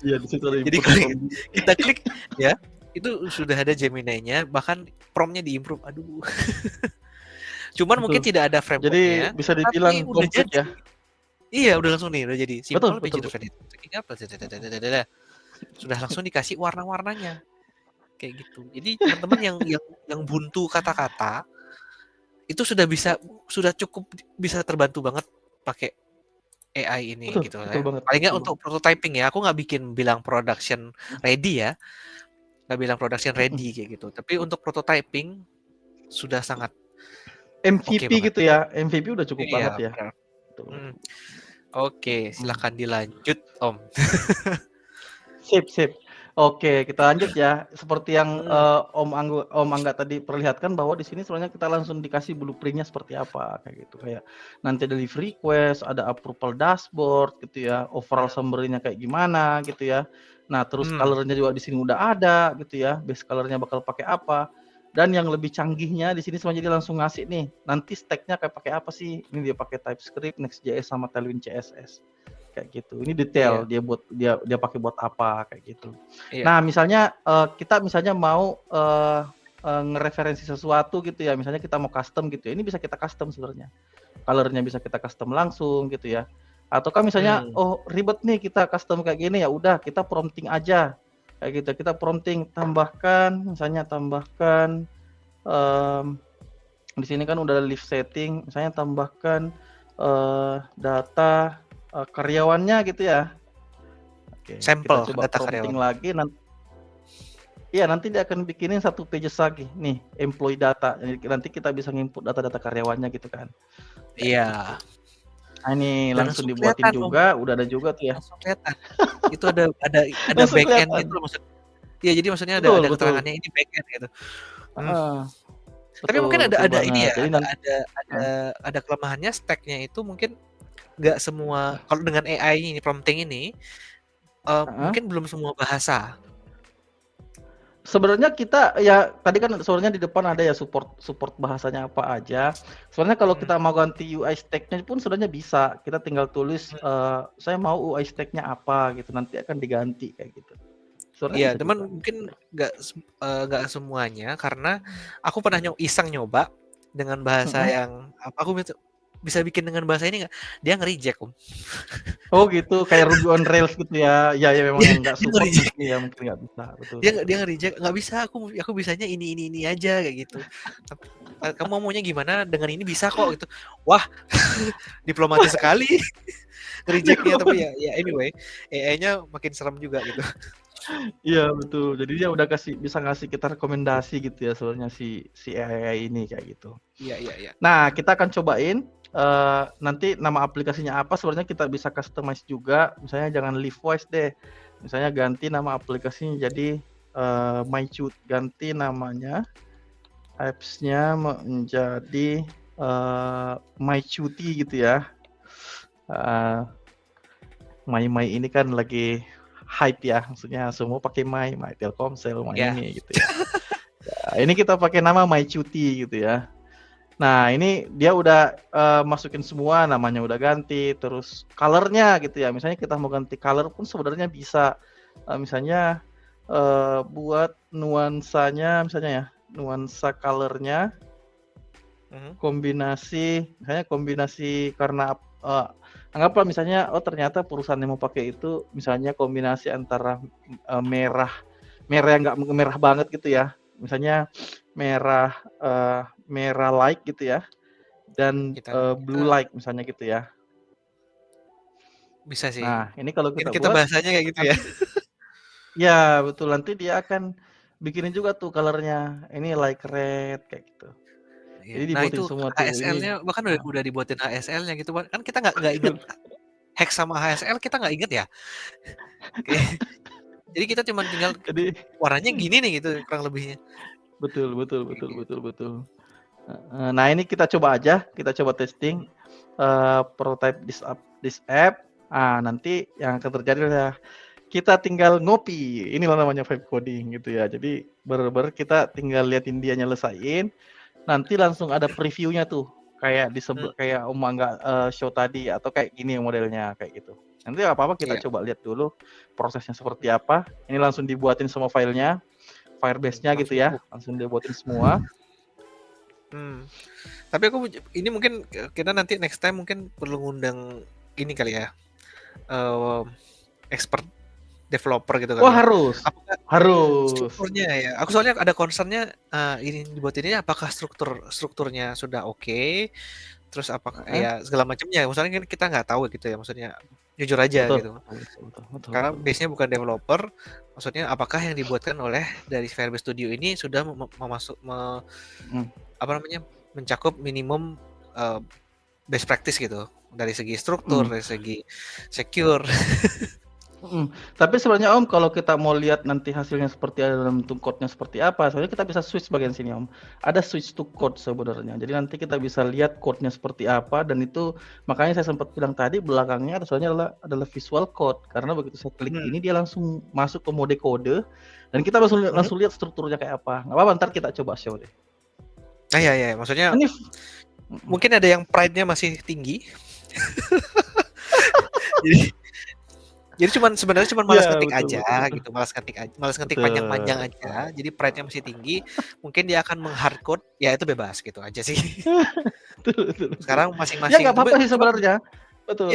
Iya, di situ ada jadi input kalau prompt. kita klik ya, itu sudah ada Gemini-nya, bahkan prompt-nya di-improve. Aduh. Cuman mungkin Betul. tidak ada Jadi framework-nya, bisa tapi dibilang udah komplit jadi. ya. Iya, udah langsung nih, udah jadi Betul. simple page driven tracking apa sudah langsung dikasih warna-warnanya. Kayak gitu. Jadi teman-teman yang buntu kata-kata itu sudah cukup bisa terbantu banget pakai AI ini Betul, gitu betul ya. banget. Paling nggak Betul untuk banget. prototyping ya, aku nggak bilang production ready ya, nggak bilang production ready kayak gitu. Tapi untuk prototyping sudah sangat oke MVP banget. gitu ya, MVP udah cukup banget Iya, ya. benar. Betul. Oke, silakan dilanjut Om. Sip. Oke, kita lanjut ya. Seperti yang Om Angga tadi perlihatkan bahwa di sini sebenarnya kita langsung dikasih blueprint-nya seperti apa kayak gitu. Kayak nanti ada live request, ada approval dashboard gitu ya, overall summary-nya kayak gimana gitu ya. Nah, terus color-nya juga di sini udah ada gitu ya. Base color-nya bakal pakai apa. Dan yang lebih canggihnya di sini semuanya dia langsung ngasih nih. Nanti stack-nya kayak pakai apa sih? Ini dia pakai TypeScript, Next.js sama Tailwind CSS. Kayak gitu. Ini detail dia pakai buat apa kayak gitu. Iya. Nah, misalnya kita mau ngereferensi sesuatu gitu ya. Misalnya kita mau custom gitu ya. Ini bisa kita custom sebenarnya. Color-nya bisa kita custom langsung gitu ya. Ataukah misalnya ribet nih kita custom kayak gini, ya udah kita prompting aja. Kayak gitu. Kita prompting tambahkan di sini kan udah live setting, misalnya tambahkan data karyawannya gitu ya. Oke, Sampel kita coba data prompting karyawan. lagi nanti dia akan bikinin satu pages lagi nih, employee data. Jadi nanti kita bisa nginput data-data karyawannya gitu kan. Iya. Nah, ini Dan langsung dibuatin juga, udah ada juga tuh ya. Langsung kelihatan. Itu ada back-end gitu loh maksudnya. Iya, jadi maksudnya ada keterangannya ini back-end gitu. Tapi mungkin ada ini ya, ada kelemahannya stack-nya itu mungkin nggak semua kalau dengan AI ini prompting ini mungkin belum semua bahasa. Sebenarnya kita ya tadi kan sebenarnya di depan ada ya support bahasanya apa aja. Sebenarnya kalau kita mau ganti UI stack-nya pun sebenarnya bisa. Kita tinggal tulis saya mau UI stack-nya apa gitu, nanti akan diganti kayak gitu. Iya, teman mungkin nggak semuanya karena aku pernah iseng nyoba dengan bahasa yang aku bisa bikin dengan bahasa ini nggak, dia nge-reject Om. Oh gitu, kayak Ruby on Rails gitu ya. Ya memang yang nggak support ya mungkin nggak bisa. Betul. Dia nge-reject, nggak bisa, aku bisanya ini aja kayak gitu. Kamu maunya gimana, dengan ini bisa kok gitu. Wah, diplomatis sekali nge-rejectnya, tapi ya anyway, AI-nya makin serem juga gitu. Iya betul. Jadi dia udah bisa ngasih kita rekomendasi gitu ya soalnya si AI ini kayak gitu. Iya. Nah, kita akan cobain nanti nama aplikasinya apa sebenarnya kita bisa customize juga. Misalnya jangan Live Voice deh. Misalnya ganti nama aplikasinya jadi ganti namanya apps-nya menjadi My Cuti gitu ya. My ini kan lagi hype ya, maksudnya semua pakai My Telkomsel, ini gitu ya. Nah, ini kita pakai nama My Cuti gitu ya. Nah, ini dia udah masukin semua, namanya udah ganti, terus color-nya gitu ya. Misalnya kita mau ganti color pun sebenarnya bisa. Misalnya buat nuansanya, misalnya ya, nuansa color-nya kombinasi karena anggaplah misalnya ternyata perusahaan yang mau pakai itu misalnya kombinasi antara merah merah yang nggak merah banget gitu ya. Misalnya merah merah light gitu ya, dan blue kita light misalnya gitu ya. bisa sih. Nah, ini kalau Mungkin kita kita buat bahasanya kayak gitu ya. nanti ya betul, nanti dia akan bikinin juga tuh color-nya. Ini light red kayak gitu. Iya. Jadi Nah dibuatin itu semua tuh. HSL-nya Ini bahkan udah dibuatin HSL-nya gitu kan kita nggak inget betul. hex sama HSL kita nggak inget ya. Oke. Jadi kita cuma tinggal Jadi warnanya gini nih gitu kurang lebihnya. betul betul Kayak betul gitu. betul betul. Heeh. Nah, ini kita coba aja, kita coba testing prototype this app. Ah, nanti yang akan terjadi adalah kita tinggal ngopi. Inilah namanya vibe coding gitu ya. Jadi bener-bener kita tinggal liatin dia nyelesain, nanti langsung ada previewnya tuh. Kayak di Hmm, kayak Om Angga show tadi atau kayak gini modelnya kayak gitu. Nanti apa-apa kita iya. coba lihat dulu prosesnya seperti apa. Ini langsung dibuatin semua filenya, Firebase-nya gitu Langsung. ya. Langsung dibuatin semua. Hmm. Tapi aku ini mungkin kita nanti next time mungkin perlu ngundang ini kali ya. eh, Expert developer gitu Wah, kali ya. harus. Apakah Harus. strukturnya ya? Aku soalnya ada concernnya ini dibuat ini apakah strukturnya sudah oke, terus apakah Heeh. ya segala macamnya. Misalnya kan kita nggak tahu gitu ya, maksudnya jujur aja Betul, gitu. betul, betul, betul, betul, Karena betul. base-nya bukan developer, maksudnya apakah yang dibuatkan oleh dari Firebase Studio ini sudah Mhm. apa namanya mencakup minimum best practice gitu dari segi struktur, Mhm. dari segi secure. Mhm. Tapi sebenarnya Om, kalau kita mau lihat nanti hasilnya seperti ada dalam bentuk code-nya seperti apa, sebenarnya kita bisa switch bagian sini Om. Ada switch to code sebenarnya. Jadi nanti kita bisa lihat code-nya seperti apa, dan itu makanya saya sempat bilang tadi belakangnya sebenarnya adalah visual code, karena begitu saya klik Hmm. ini dia langsung masuk ke mode kode dan kita langsung Mhm. lihat strukturnya kayak apa. Nggak apa-apa, ntar kita coba show deh. Nah, ya, maksudnya Ini mungkin ada yang pride-nya masih tinggi. Jadi sebenarnya cuman malas iya, ngetik betul, aja betul, betul. gitu, malas ngetik panjang-panjang Betul. aja. Jadi pride-nya masih tinggi. Mungkin dia akan meng-hardcode, ya itu bebas gitu aja sih. Betul, betul, betul. Sekarang Ya masing-masing. nggak apa-apa sih Cuman sebenarnya. iya, Betul.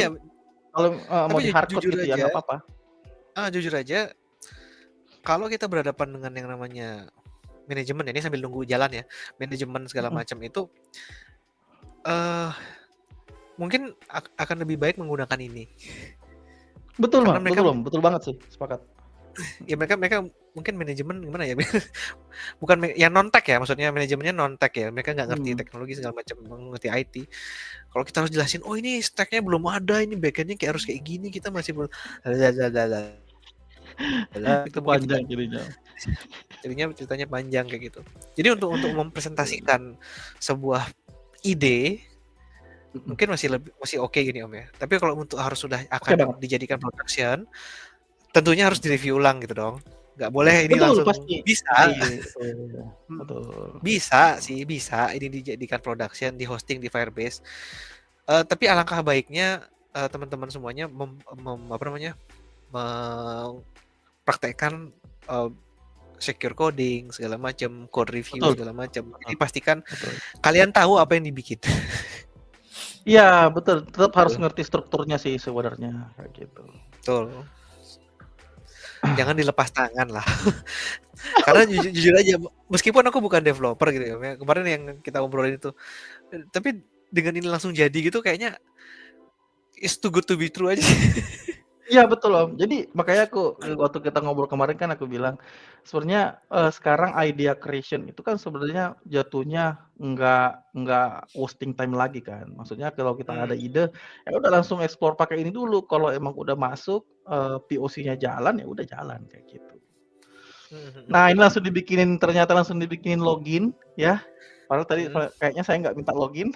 Kalau mau tapi di hardcode jujur gitu ya aja, nggak apa-apa. jujur aja kalau kita berhadapan dengan yang namanya manajemen, ini sambil nunggu jalan ya, manajemen segala Mhm. macam itu eh mungkin akan lebih baik menggunakan ini. Betul, Karena Mak, mereka betul Om, betul banget sih, sepakat. ya mereka mungkin manajemen gimana ya? Bukan yang non-tech ya, maksudnya manajemennya non-tech ya. Mereka nggak ngerti Mhm. teknologi segala macam, ngerti IT. Kalau kita harus jelasin, oh ini stack-nya belum ada, ini backend-nya kayak harus kayak gini, kita masih belum Itu itu mungkin panjang jadinya. ceritanya panjang kayak gitu. Jadi untuk mempresentasikan sebuah ide Mhm. mungkin masih oke gini Om ya. Tapi kalau untuk harus sudah Oke banget. akan dijadikan production, tentunya harus direview ulang gitu dong. Nggak boleh ini Betul, langsung pasti. bisa. Iya, betul. Hmm, Betul. bisa ini dijadikan production, di-hosting di Firebase. Tapi alangkah baiknya teman-teman semuanya apa namanya mempraktekkan secure coding segala macam, code review Betul, segala macam. betul, Jadi pastikan betul. kalian tahu apa yang dibikin. Iya, betul, tetap harus Betul. ngerti strukturnya sih sebenarnya, kayak gitu. Betul. Jangan dilepas tangan lah. Karena jujur aja, meskipun aku bukan developer gitu ya, kemarin yang kita obrolin itu, tapi dengan ini langsung jadi gitu kayaknya it's too good to be true aja. Iya betul Om. Jadi makanya aku waktu kita ngobrol kemarin kan aku bilang sebenarnya sekarang idea creation itu kan sebenarnya jatuhnya nggak wasting time lagi kan. Maksudnya kalau kita ada Hmm. ide ya udah langsung explore pakai ini dulu. Kalau emang udah masuk POC-nya jalan ya udah jalan kayak gitu. Nah ini ternyata langsung dibikinin login ya. Padahal tadi Hmm. kayaknya saya nggak minta login.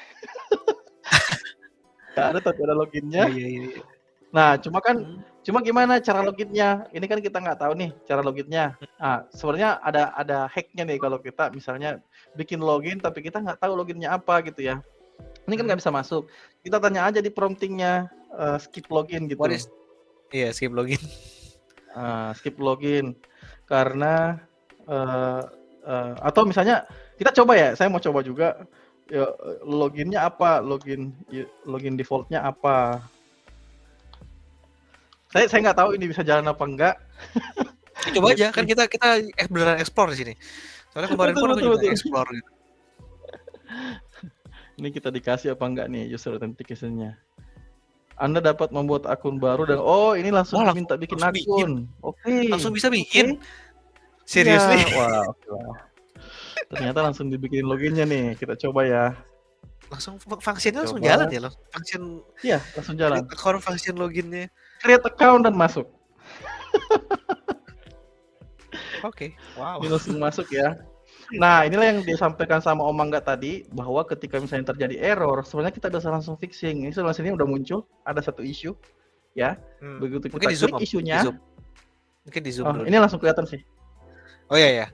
Nggak ada tapi ada loginnya. Iya, iya, iya. Nah, Hmm. cuma gimana cara loginnya? Ini kan kita nggak tahu nih cara loginnya. Nah, sebenarnya ada hacknya nih kalau kita misalnya bikin login tapi kita nggak tahu loginnya apa gitu ya. Ini kan Hmm. nggak bisa masuk. Kita tanya aja di promptingnya skip login What gitu. is skip login. Skip login karena atau misalnya kita coba ya, saya mau coba juga ya, loginnya apa, login defaultnya apa. Saya nggak tahu ini bisa jalan apa enggak. Coba aja, kan Oke. kita kita beneran explore di sini. Soalnya kemarin Betul pun aku betul juga betul. explore gitu. Ini kita dikasih apa enggak nih user authentication-nya? Anda dapat membuat akun baru dan oh ini langsung Wah, langsung diminta bikin langsung bikin, akun. langsung Oke, bisa oke. bikin. Seriously? Iya, wah, oke lah. Ternyata langsung dibikin loginnya nih. Kita coba ya. Langsung fungsinya langsung jalan Coba. ya, function Iya, langsung create jalan. account, function loginnya. Create account dan masuk. Oke, wow. Ini langsung masuk ya. Nah, inilah yang disampaikan sama Om Mangga tadi, bahwa ketika misalnya terjadi error, sebenarnya kita bisa langsung fixing. Ini sebelah sini udah muncul, ada satu isu, ya. Begitu Mungkin kita di Zoom, klik Om, di isunya, Zoom. Mungkin di Zoom oh dulu ini deh. langsung kelihatan sih. Oh iya ya,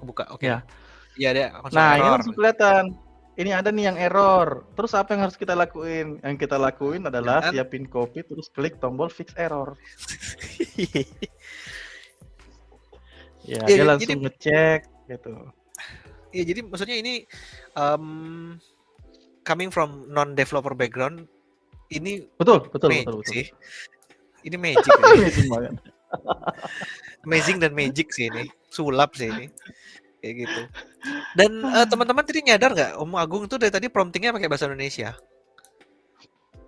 buka, oke. Ya. Iya ada konsol Nah, ini error. langsung kelihatan. Ini ada nih yang error. Terus apa yang harus kita lakuin? Yang kita lakuin adalah Jangan. siapin copy, terus klik tombol fix error. Ya, Ya, dia jadi langsung ngecek gitu. ya jadi maksudnya ini coming from non-developer background, ini Betul magic betul. sih. Ini magic ya. Amazing banget. Amazing dan magic sih ini. Sulap sih ini. Kayak gitu. Dan teman-teman tadi nyadar nggak, Om Agung tuh dari tadi promptingnya pakai bahasa Indonesia.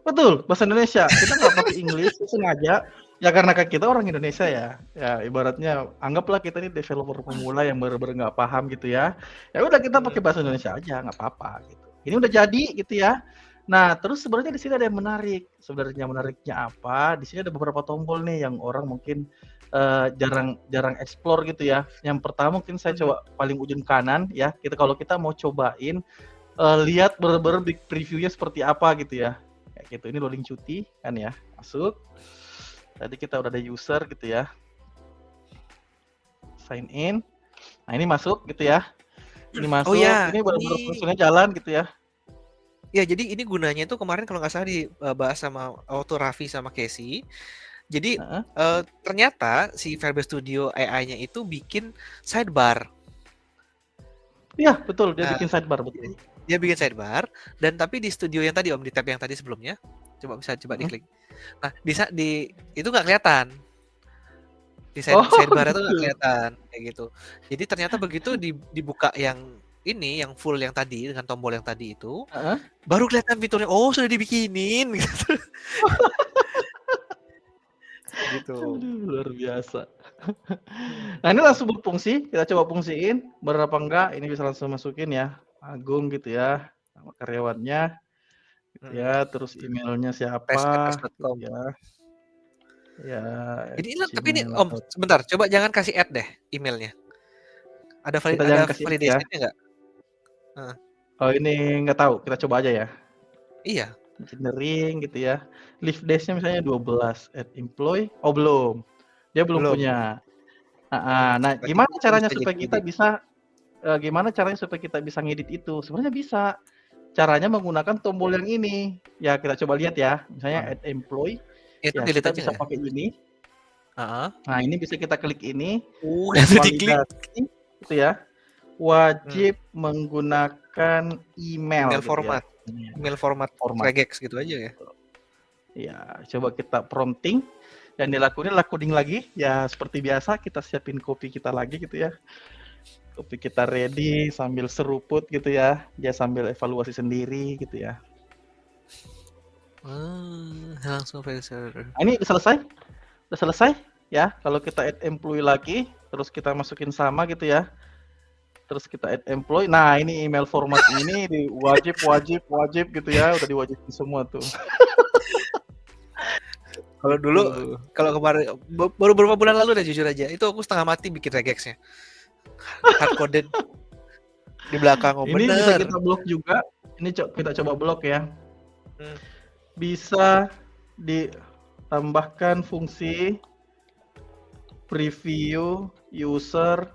Betul, bahasa Indonesia. Kita nggak pakai English sengaja. Ya karena kan kita orang Indonesia ya. Ya ibaratnya anggaplah kita ini developer pemula yang benar-benar nggak paham gitu ya. Ya udah kita pakai bahasa Indonesia aja, nggak apa-apa gitu. Ini udah jadi gitu ya. Nah, terus sebenarnya di sini ada yang menarik. Sebenarnya menariknya apa? Di sini ada beberapa tombol nih yang orang mungkin jarang explore gitu ya. Yang pertama mungkin saya coba paling ujung kanan ya. Kalau kita mau cobain lihat bener-bener big previewnya seperti apa gitu ya. Kayak gitu. Ini loading cuti kan ya. Masuk. Tadi kita udah ada user gitu ya. Sign in. Nah, ini masuk gitu ya. Ini masuk. Oh ya, ini benar-benar fungsinya jalan gitu ya. Ya, jadi ini gunanya itu kemarin kalau nggak salah dibahas sama waktu Raffi sama Casey. Jadi ternyata si Firebase Studio AI-nya itu bikin sidebar. Iya, betul. Dia bikin sidebar, betul. Dia bikin sidebar, dan tapi di studio yang tadi Om, di tab yang tadi sebelumnya, coba diklik. Nah, itu nggak kelihatan. Di sidebar itu nggak kelihatan kayak gitu. Jadi ternyata begitu dibuka yang ini, yang full yang tadi dengan tombol yang tadi itu, baru kelihatan fiturnya. Oh, sudah dibikinin gitu. Gitu. Aduh, luar biasa. Nah, ini langsung berfungsi. Kita coba fungsiin. Bener apa enggak? Ini bisa langsung masukin ya. Agung gitu ya. Nama karyawannya. Gitu ya. Terus emailnya siapa. Gitu ya. Ya. Jadi tapi ini Om, sebentar. Coba jangan kasih add deh emailnya. Ada validasinya nggak? Oh, ini nggak tahu. Kita coba aja ya. Iya. Engineering gitu ya. Leave days-nya misalnya 12. Add employee. Oh, belum. Dia belum punya. Nah, gimana caranya supaya kita bisa ngedit itu? Sebenarnya bisa. Caranya menggunakan tombol yang ini. Ya, kita coba lihat ya. Misalnya add employee. Itu ya, kita bisa pakai ini. Nah, ini bisa kita klik ini. Validasi gitu ya. Wajib menggunakan email gitu format. Ya. Email format regex gitu aja ya. Ya, coba kita prompting. Dan dilakuin coding lagi. Ya, seperti biasa kita siapin copy kita lagi gitu ya. Copy kita ready sambil seruput gitu ya. Dia sambil evaluasi sendiri gitu ya. Langsung filter. Nah, ini udah selesai. Udah selesai ya. Kalau kita add employee lagi, terus kita masukin sama gitu ya. Terus kita add employee. Nah, ini email format ini wajib gitu ya. Udah diwajibin semua tuh. Kalau dulu, kalau kemarin baru beberapa bulan lalu deh jujur aja, itu aku setengah mati bikin regexnya. Hardcoded di belakang. Oh, ini bisa kita blok juga. Ini kita coba blok ya. Bisa ditambahkan fungsi preview user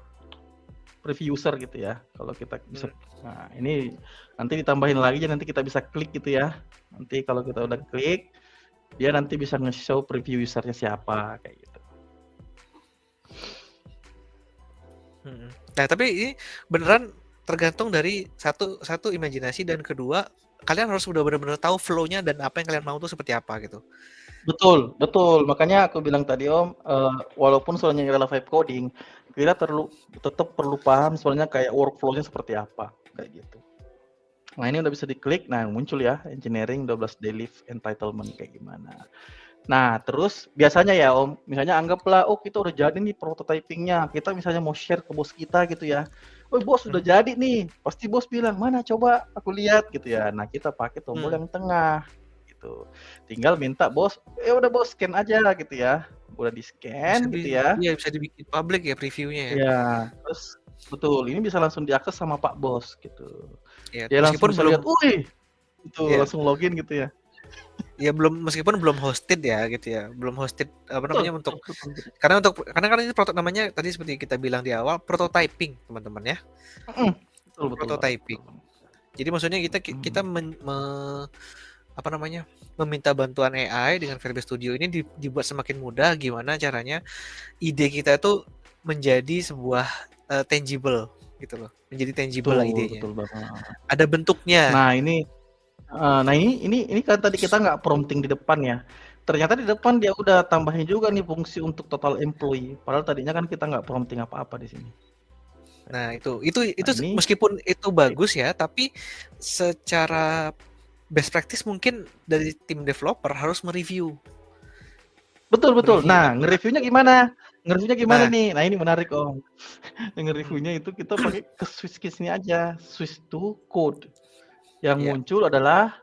gitu ya. Kalau kita bisa. Nah, ini nanti ditambahin lagi nanti kita bisa klik gitu ya. Nanti kalau kita udah klik, dia nanti bisa nge-show preview usernya siapa kayak gitu. Nah, tapi ini beneran tergantung dari satu imajinasi, dan kedua kalian harus udah benar-benar tahu flow-nya dan apa yang kalian mau tuh seperti apa gitu. Betul, betul. Makanya aku bilang tadi Om, walaupun sebenarnya ini adalah vibe coding, kita tetap perlu paham sebenarnya kayak workflow-nya seperti apa, kayak gitu. Nah ini udah bisa diklik, nah muncul ya engineering 12 day leave entitlement kayak gimana. Nah terus biasanya ya Om, misalnya anggaplah oh kita udah jadi nih prototypingnya, kita misalnya mau share ke bos kita gitu ya. Oh bos udah jadi nih, pasti bos bilang mana coba aku lihat gitu ya. Nah kita pakai tombol yang tengah gitu. Tinggal minta bos, udah bos scan aja gitu ya. Udah di scan gitu ya. Iya bisa dibikin public ya previewnya ya. Ya, terus betul ini bisa langsung diakses sama Pak Bos gitu. Ya, Dia langsung meskipun bisa belum lihat, wih, itu ya, langsung login gitu ya. ya belum meskipun belum hosted ya gitu ya. Belum hosted apa Betul, namanya betul, betul, betul. karena kan ini namanya tadi seperti kita bilang di awal prototyping, teman-teman ya. Mhm. Betul, betul banget. Prototyping. Jadi maksudnya kita apa namanya? Meminta bantuan AI dengan VB Studio ini dibuat semakin mudah gimana caranya ide kita itu menjadi sebuah tangible gitu loh. Menjadi tangible lah Betul, idenya. betul banget. Ada bentuknya. Nah ini kan tadi kita nggak prompting di depan ya. Ternyata di depan dia udah tambahin juga nih fungsi untuk total employee. Padahal tadinya kan kita nggak prompting apa-apa di sini. Nah, itu Nah ini meskipun itu bagus ya, tapi secara best practice mungkin dari tim developer harus mereview. betul, betul. Mereview Nah apakah nge-reviewnya gimana? Nge-reviewnya gimana nah, nih? Nah ini menarik Om. hmm, Nge-reviewnya itu kita pakai ke switch case-nya aja, switch to code. Yang ya. muncul adalah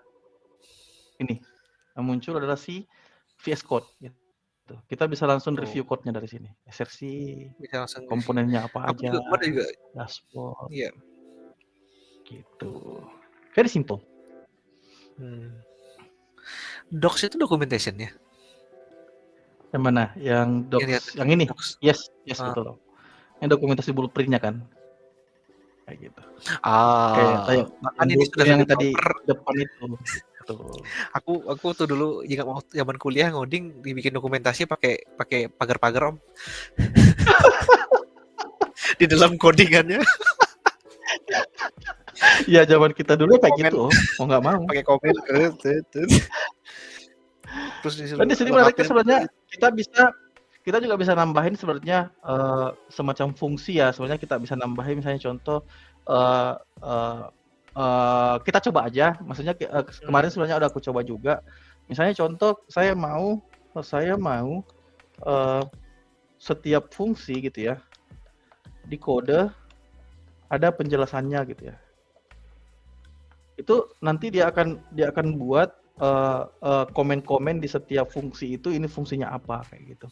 ini. Yang muncul adalah si VS Code gitu. Kita bisa langsung Oh, review code-nya dari sini. Exersi, bisa langsung review. komponennya apa Aku aja, juga kemarin juga dashboard iya. gitu. Very simple. Hmm. Docs itu documentation-nya. Yang mana? Yang Yang lihat docs, tadi, yang ini? docs. Yes, Ah, betul. Yang dokumentasi blueprint-nya kan? Kayak gitu. Kayak ah, bahkan yang ini sudah yang lebih tadi proper. depan itu. Betul. Aku tuh dulu jika mau zaman kuliah ngoding dibikin dokumentasi pakai pakai pagar-pagar Om di dalam codingannya. Iya, zaman kita dulu kayak Komen gitu, mau nggak mau. pakai komen terus Dan disuruh di sini menariknya lengkapin sebenarnya kita juga bisa nambahin sebenarnya semacam fungsi ya. Sebenarnya kita bisa nambahin misalnya contoh eh eh kita coba aja. Maksudnya kemarin sebenarnya udah aku coba juga. Misalnya contoh saya mau setiap fungsi gitu ya di kode ada penjelasannya gitu ya. Itu nanti dia akan buat komen-komen di setiap fungsi itu, ini fungsinya apa kayak gitu.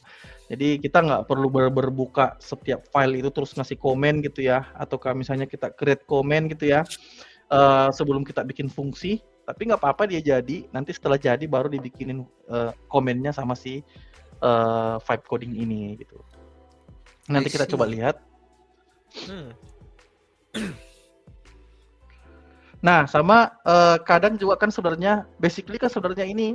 Jadi kita nggak perlu berbuka setiap file itu terus ngasih komen gitu ya, atau misalnya kita create komen gitu ya sebelum kita bikin fungsi. Tapi nggak apa-apa dia jadi, nanti setelah jadi baru dibikinin komennya sama si vibe coding ini gitu. I Nanti kita coba see. lihat. Hmm. Nah, sama kadang juga kan sebenarnya basically kan sebenarnya ini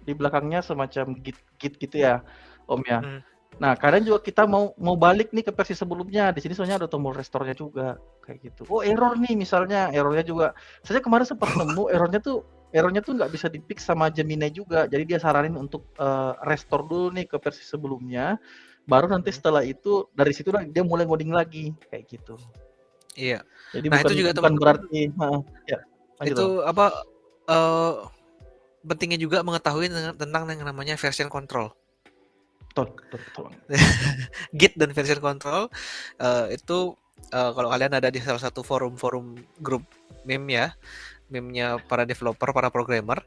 di belakangnya semacam git gitu ya, Om ya. Hmm. Nah, kadang juga kita mau balik nih ke versi sebelumnya. Di sini soalnya ada tombol restore-nya juga kayak gitu. Oh, error nih misalnya, errornya juga. Saya kemarin sempat nemu errornya tuh nggak bisa di-fix sama Gemini juga. Jadi dia saranin untuk restore dulu nih ke versi sebelumnya. Baru nanti setelah itu dari situ dia mulai ngoding lagi kayak gitu. Iya. Jadi Nah, itu juga bukan teman-teman berarti ya, lanjut itu Om. apa pentingnya juga mengetahui tentang yang namanya version control. Betul, betul, betul banget. Git dan version control itu kalau kalian ada di salah satu forum-forum grup meme ya, meme-nya para developer, para programmer,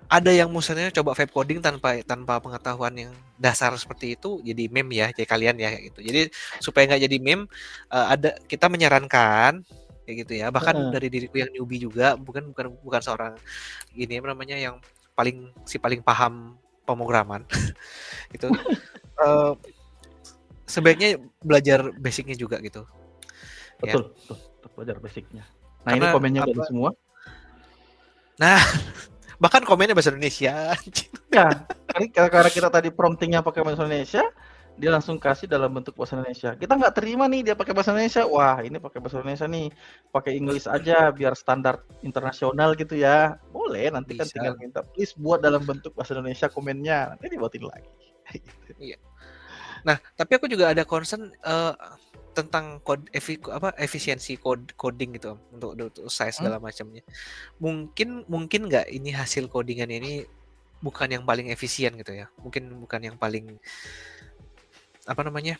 ada yang misalnya coba vibe coding tanpa pengetahuan yang dasar seperti itu jadi meme ya, jadi kalian ya gitu. Jadi supaya nggak jadi meme, kita menyarankan kayak gitu ya. Bahkan dari diriku yang newbie juga, bukan seorang gini apa namanya yang paling paham pemrograman gitu. Sebaiknya belajar basicnya juga gitu. Ya. Betul, belajar basicnya. Nah, ini Karena komennya dari semua. Nah, bahkan komennya bahasa Indonesia. Ya, karena kita tadi promptingnya pakai bahasa Indonesia, dia langsung kasih dalam bentuk bahasa Indonesia. Kita nggak terima nih dia pakai bahasa Indonesia. Wah, ini pakai bahasa Indonesia nih, pakai Inggris aja biar standar internasional gitu ya. Boleh, nanti kan tinggal Bisa. minta, please buat dalam bentuk bahasa Indonesia komennya, nanti dibuatin lagi. Gitu. Iya. Nah, tapi aku juga ada concern tentang efisiensi coding gitu Om, untuk size Hmm? segala macamnya. Mungkin nggak ini hasil codingan ini bukan yang paling efisien gitu ya. Mungkin bukan yang paling apa namanya?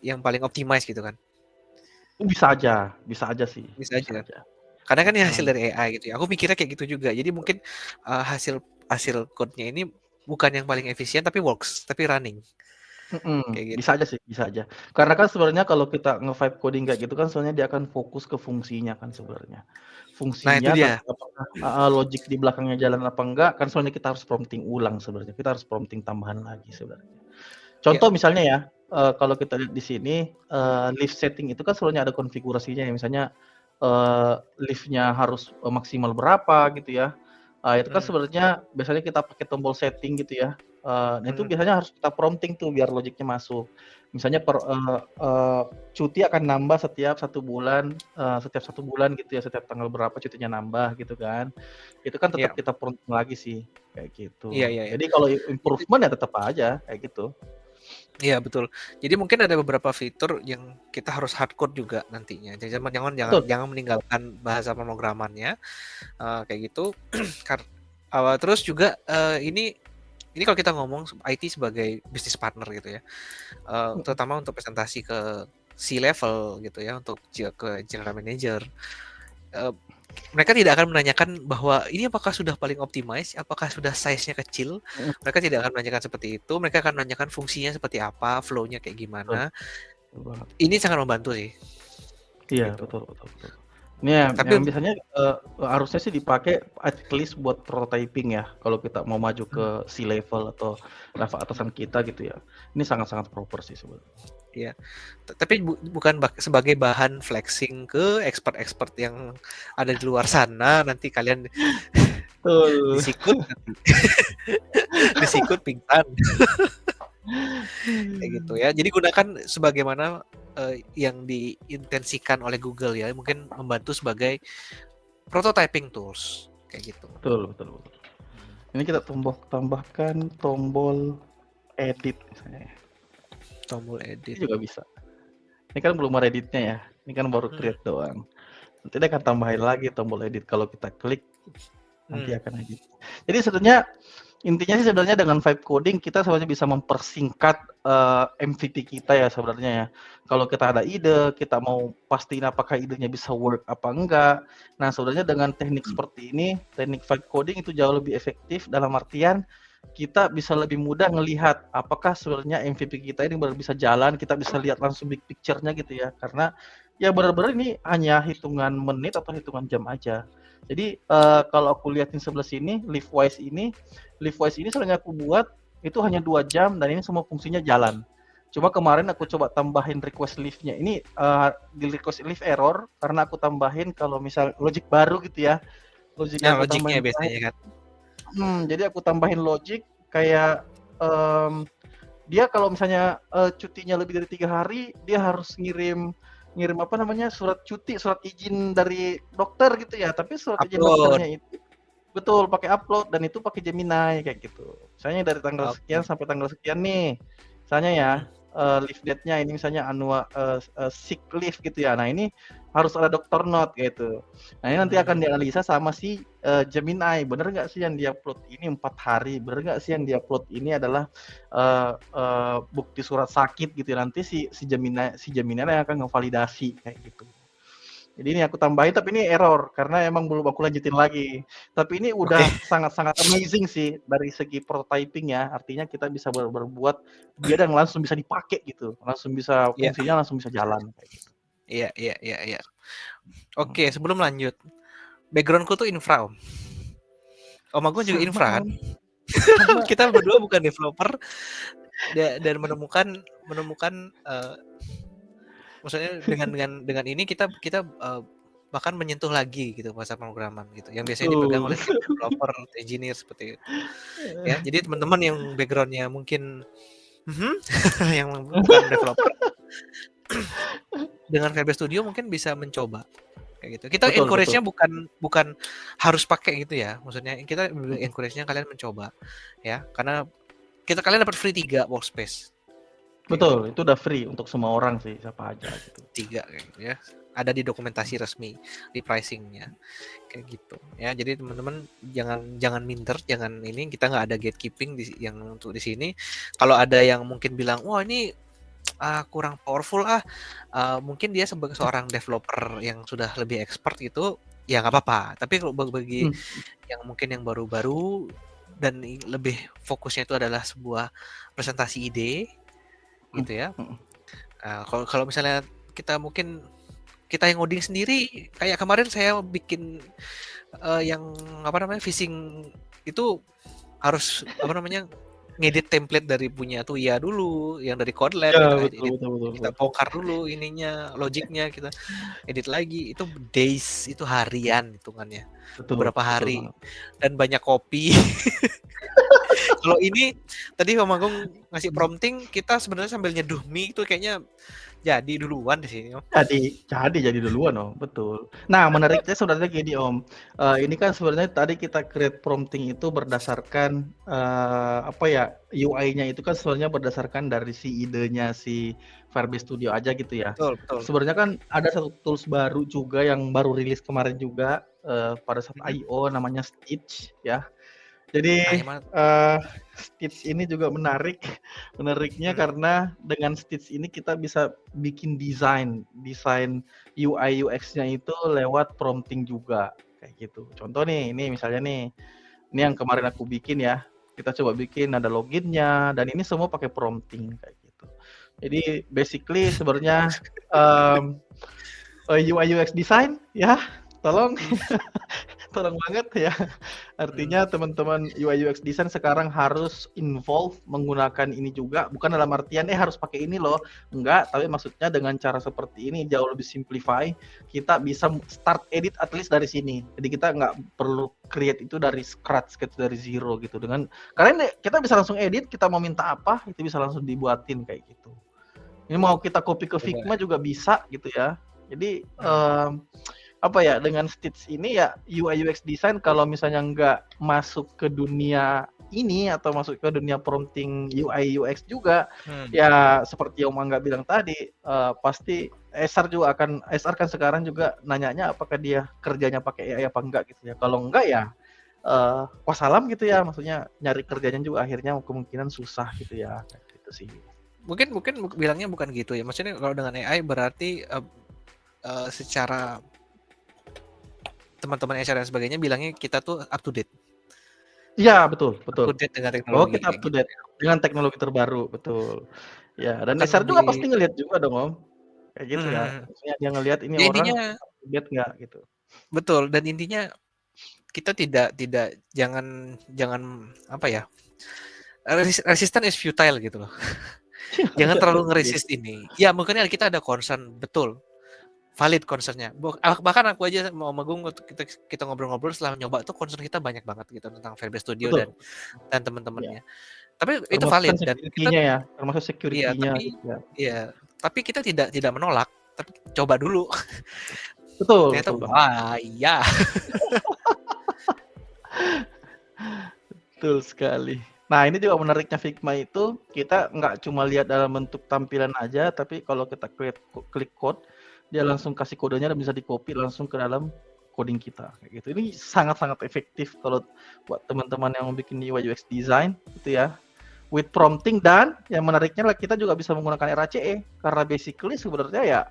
Yang paling optimize gitu kan. Bisa aja sih, Bisa bisa aja. aja. Karena kan ini hasil Heeh. dari AI gitu ya. Aku mikirnya kayak gitu juga. Jadi mungkin hasil hasil code-nya ini bukan yang paling efisien tapi works, tapi running kayak gitu. Bisa aja sih, bisa aja. Karena kan sebenarnya kalau kita nge-vibe coding kayak gitu kan sebenarnya dia akan fokus ke fungsinya kan sebenarnya. Nah, itu Fungsinya dia. nanti apakah logik di belakangnya jalan apa enggak, kan sebenarnya kita harus prompting ulang sebenarnya. Kita harus prompting tambahan lagi sebenarnya. Ya, Contoh misalnya ya, kalau kita lihat di sini, lift setting itu kan sebenarnya ada konfigurasinya ya, misalnya, lift-nya harus, maksimal berapa gitu ya. Itu kan hmm, sebenarnya biasanya kita pakai tombol setting gitu ya, nah itu hmm, biasanya harus kita prompting tuh biar logiknya masuk. Misalnya cuti akan nambah setiap 1 bulan gitu ya, setiap tanggal berapa cutinya nambah gitu kan. Itu kan tetap ya, kita prompting lagi sih, kayak iya, gitu. iya, iya. Jadi kalau Jadi, improvement ya tetap aja kayak gitu. iya betul. Jadi mungkin ada beberapa fitur yang kita harus hardcode juga nantinya. Jadi jangan jangan Betul. jangan meninggalkan bahasa pemrogramannya kayak gitu. Terus juga ini kalau kita ngomong IT sebagai bisnis partner gitu ya, Mhm. terutama untuk presentasi ke C-level gitu ya, untuk ke general manager, eee, mereka tidak akan menanyakan bahwa ini apakah sudah paling optimize, apakah sudah size-nya kecil, Mhm. mereka tidak akan menanyakan seperti itu, mereka akan menanyakan fungsinya seperti apa, flow-nya kayak Betul, gimana. betul banget. Ini sangat membantu sih, kayak Iya, gitu. betul, betul, betul. Ini yang Tapi biasanya, harusnya sih dipakai at least buat prototyping ya, kalau kita mau maju ke C-level atau level atasan kita gitu ya. Ini sangat-sangat proper sih sebenarnya. iya, tapi bukan sebagai bahan flexing ke expert-expert yang ada di luar sana, nanti kalian Betul. disikut nanti, disikut pingsan, kayak gitu ya. Jadi gunakan sebagaimana, yang diintensikan oleh Google ya, mungkin membantu sebagai prototyping tools, kayak gitu. Betul, betul, betul. Ini kita tambahkan tombol edit misalnya ya, Tombol ini edit. juga bisa. Ini kan belum ada editnya ya, ini kan baru Mhm, create doang. Nanti dia akan tambahin lagi tombol edit kalau kita klik nanti mmm, akan edit. Jadi sebenarnya intinya sih sebenarnya dengan vibe coding kita sebenarnya bisa mempersingkat MVP kita ya sebenarnya ya. Kalau kita ada ide, kita mau pastiin apakah idenya bisa work apa enggak. Nah sebenarnya dengan teknik seperti ini, teknik vibe coding itu jauh lebih efektif dalam artian kita bisa lebih mudah ngelihat apakah sebenarnya MVP kita ini benar bisa jalan, kita bisa lihat langsung big picture-nya gitu ya. Karena ya benar-benar ini hanya hitungan menit atau hitungan jam aja. Jadi kalau aku lihatin sebelah sini, Liftwise ini sebenarnya aku buat itu hanya 2 jam dan ini semua fungsinya jalan. Cuma kemarin aku coba tambahin request liftnya. Ini di request lift error karena aku tambahin kalau misal logic baru gitu ya. Logiknya nah aku logiknya tambahin biasanya kan. jadi aku tambahin logic kayak dia kalau misalnya cutinya lebih dari 3 hari, dia harus ngirim ngirim apa namanya surat cuti, surat izin dari dokter gitu ya. Tapi surat izin Upload, dokternya itu betul, pakai upload dan itu pakai Gemini kayak gitu. Misalnya dari tanggal sekian oke, sampai tanggal sekian nih, misalnya ya, mhm, leave date-nya ini misalnya sick leave gitu ya. Nah ini harus ada dokter note gitu. Nah ini nanti akan mhm, dianalisa sama si Gemini, bener nggak sih yang di-upload ini 4 hari, bener nggak sih yang di-upload ini adalah bukti surat sakit gitu ya. Nanti si Gemini yang akan ngevalidasi kayak gitu. Jadi ini aku tambahin tapi ini error karena emang belum aku lanjutin lagi. Tapi ini oke, udah sangat-sangat amazing sih dari segi prototyping ya. Artinya kita bisa berbuat dia dan langsung bisa dipakai gitu. Langsung bisa iya, fungsinya langsung bisa jalan kayak gitu. iya, iya, iya, iya. Hmm. Oke, sebelum lanjut, background-ku tuh infra, Om. Om Agung juga Sama infra kan? Om, sama. Kita berdua bukan developer dan menemukan menemukan, maksudnya dengan ini kita kita, bahkan menyentuh lagi gitu bahasa pemrograman gitu, yang biasanya dipegang Betul. oleh developer, engineer seperti itu, ya. Jadi teman-teman yang background-nya mungkin Mhm, yang bukan developer dengan VB Studio mungkin bisa mencoba kayak gitu. Kita Betul betul. encourage-nya bukan bukan harus pakai gitu ya, maksudnya kita Mhm. encourage-nya kalian mencoba ya, karena kalian dapat free 3 workspace kayak Betul, gitu. itu udah free untuk semua orang sih, siapa aja gitu. 3 kayak gitu ya. Ada di dokumentasi resmi, di pricing-nya kayak gitu ya. Jadi teman-teman jangan jangan minder, jangan ini, kita nggak ada gatekeeping yang untuk di sini. Kalau ada yang mungkin bilang, "Wah, ini kurang powerful mungkin dia sebagai seorang developer yang sudah lebih expert gitu, ya nggak apa-apa. Tapi kalau bagi Mhm yang mungkin yang baru-baru dan lebih fokusnya itu adalah sebuah presentasi ide mhm gitu ya. mhm. Kalau kalau misalnya kita yang ngoding sendiri, kayak kemarin saya bikin yang apa namanya, phishing itu harus apa namanya, ngedit template dari punya Tuya dulu, yang dari Kotlin Iya, kita betul edit, betul betul kita betul. bongkar dulu ininya, logiknya kita edit lagi, itu days, itu harian hitungannya, Betul beberapa betul hari banget. dan banyak kopi. Kalau ini tadi Om Agung ngasih prompting, kita sebenarnya sambil nyeduh mie itu kayaknya jadi duluan di sini, Om. Jadi duluan Om, betul. Nah menariknya sebenarnya gini Om, ini kan sebenarnya tadi kita create prompting itu berdasarkan, apa ya, UI-nya itu kan sebenarnya berdasarkan dari si idenya si Firebase Studio aja gitu ya. Betul betul. Sebenarnya kan ada satu tools baru juga yang baru rilis kemarin juga, pada saat Mhm. I/O namanya Stitch ya. Jadi, Nah, yang mana? eee, Stitch ini juga menarik, menariknya Mhm. karena dengan Stitch ini kita bisa bikin desain UI UX-nya itu lewat prompting juga, kayak gitu. Contoh nih, ini misalnya nih, ini yang kemarin aku bikin ya, kita coba bikin ada loginnya dan ini semua pakai prompting kayak gitu. Jadi basically sebenarnya, mmm, UI UX design ya, tolong Mhm tolong banget ya. mhm. Artinya teman-teman UI UX design sekarang harus involve menggunakan ini juga, bukan dalam artian, harus pakai ini loh, enggak, tapi maksudnya dengan cara seperti ini jauh lebih simplify, kita bisa start edit at least dari sini. Jadi kita nggak perlu create itu dari scratch gitu, dari zero gitu. Karena ini kita bisa langsung edit, kita mau minta apa, itu bisa langsung dibuatin kayak gitu. Ini mau kita copy ke Coba. Figma juga bisa gitu ya. Jadi, Mhm. apa ya, dengan Stitch ini ya UI UX design kalau misalnya nggak masuk ke dunia ini atau masuk ke dunia prompting UI UX juga, Mhm. ya seperti yang Mangga bilang tadi, pasti SR kan sekarang juga nanyanya apakah dia kerjanya pakai AI apa enggak gitu ya. Kalau enggak ya, wassalam gitu ya, maksudnya nyari kerjanya juga akhirnya kemungkinan susah gitu ya, kayak gitu sih. Mungkin mungkin bilangnya bukan gitu ya, maksudnya kalau dengan AI berarti, secara teman-teman HR dan sebagainya bilangnya kita tuh Iya, betul up betul. to date dengan Bahwa teknologi kita up kayak to gitu date ya. dengan teknologi terbaru, betul. Ya, dan Akan HR juga pasti lebih ngelihat juga dong, Om, kayak gitu ya. mhm. Maksudnya dia ngelihat ini Ya orang intinya up to date nggak gitu. betul, dan intinya kita tidak jangan jangan apa ya, resisten is futile gitu loh. Jangan Iya, terlalu betul. nge-resist ini. Ya mungkin kita ada concern, betul, valid concern-nya. Bahkan aku aja mau Agung waktu kita ngobrol-ngobrol setelah nyoba tuh concern kita banyak banget gitu tentang Firebase Studio Betul, dan iya. teman-temannya. Tapi itu Termasuk kan valid dan kita security-nya ya, termasuk iya, security-nya tapi gitu ya. iya, tapi kita tidak tidak menolak, tapi coba dulu. Betul Ternyata betul banget, wah iya. betul sekali. Nah, ini juga menariknya Figma itu, kita nggak cuma lihat dalam bentuk tampilan aja, tapi kalau kita klik code, dia langsung kasih kodenya dan bisa di-copy langsung ke dalam coding kita, kayak gitu. Ini sangat-sangat efektif kalau buat teman-teman yang mau bikin UI UX design gitu ya, with prompting dan yang menariknya adalah kita juga bisa menggunakan RACE, karena basically sebenarnya ya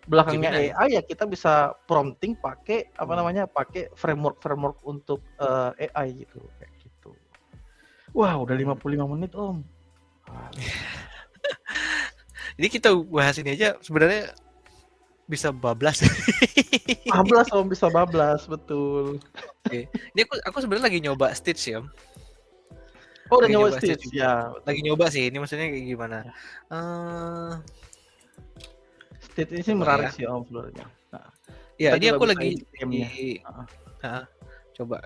belakangnya Gemini. AI ya kita bisa prompting pakai apa Hmm. namanya, pakai framework-framework untuk, AI gitu, kayak gitu. Wah, udah Hmm. 55 menit, Om. Waduh. Jadi kita bahas ini aja sebenarnya bisa bablas. 12 Om, bisa bablas, betul. Oke. Ini aku sebenarnya lagi nyoba Stitch ya, Om. Oh, udah Lagi nyoba nyoba Stitch Stitch? juga. Ya, Lagi betul. nyoba sih, ini maksudnya kayak gimana. Ya. Eh, Stitch ini sih coba menarik ya. sih, Om, sebenarnya. Nah, Ya, kita ini juga aku bisa lagi edit theme-nya. Heeh. heeh, coba.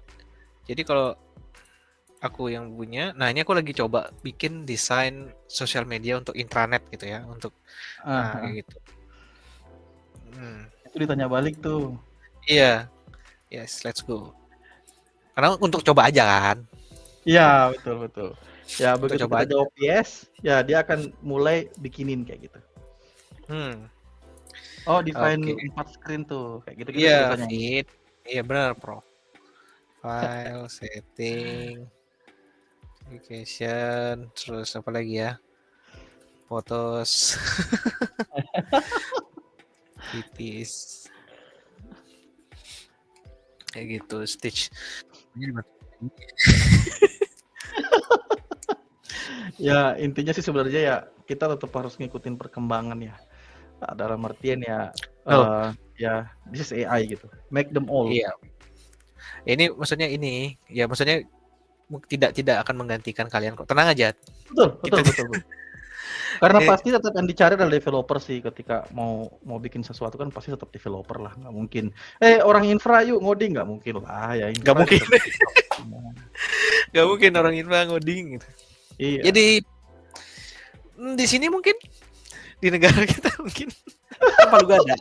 Jadi kalau aku yang punya. Nah, ini aku lagi coba bikin desain sosial media untuk intranet gitu ya, untuk Heeh. kayak gitu. Itu ditanya balik tuh. Iya. Yes, let's go. Karena untuk coba aja kan. Iya, betul. Ya Untuk begitu coba kita aja. jawab yes, ya dia akan mulai bikinin kayak gitu. Hmm. Oh, define Oke. 4 screen tuh, kayak gitu-gitu tuh Iya, biasanya. feed. Iya benar, Pro. File, setting, application, terus apa lagi ya? Fotos, VTs, kayak gitu, stitch. Ya intinya sih sebenarnya ya kita tetap harus ngikutin perkembangan ya. Dalam artian ya Oh, ya this is AI gitu. Make them all. iya. Ini maksudnya ini, ya maksudnya tidak akan menggantikan kalian kok. Tenang aja. Kita Betul. Karena ini pasti tetap yang dicari adalah developer sih ketika mau bikin sesuatu kan pasti tetap developer lah, nggak mungkin. Orang infra yuk ngoding nggak mungkin lah ya nggak infra mungkin, tetap. nggak mungkin orang infra ngoding gitu. Iya. Jadi di sini mungkin di negara kita mungkin Palu Gada.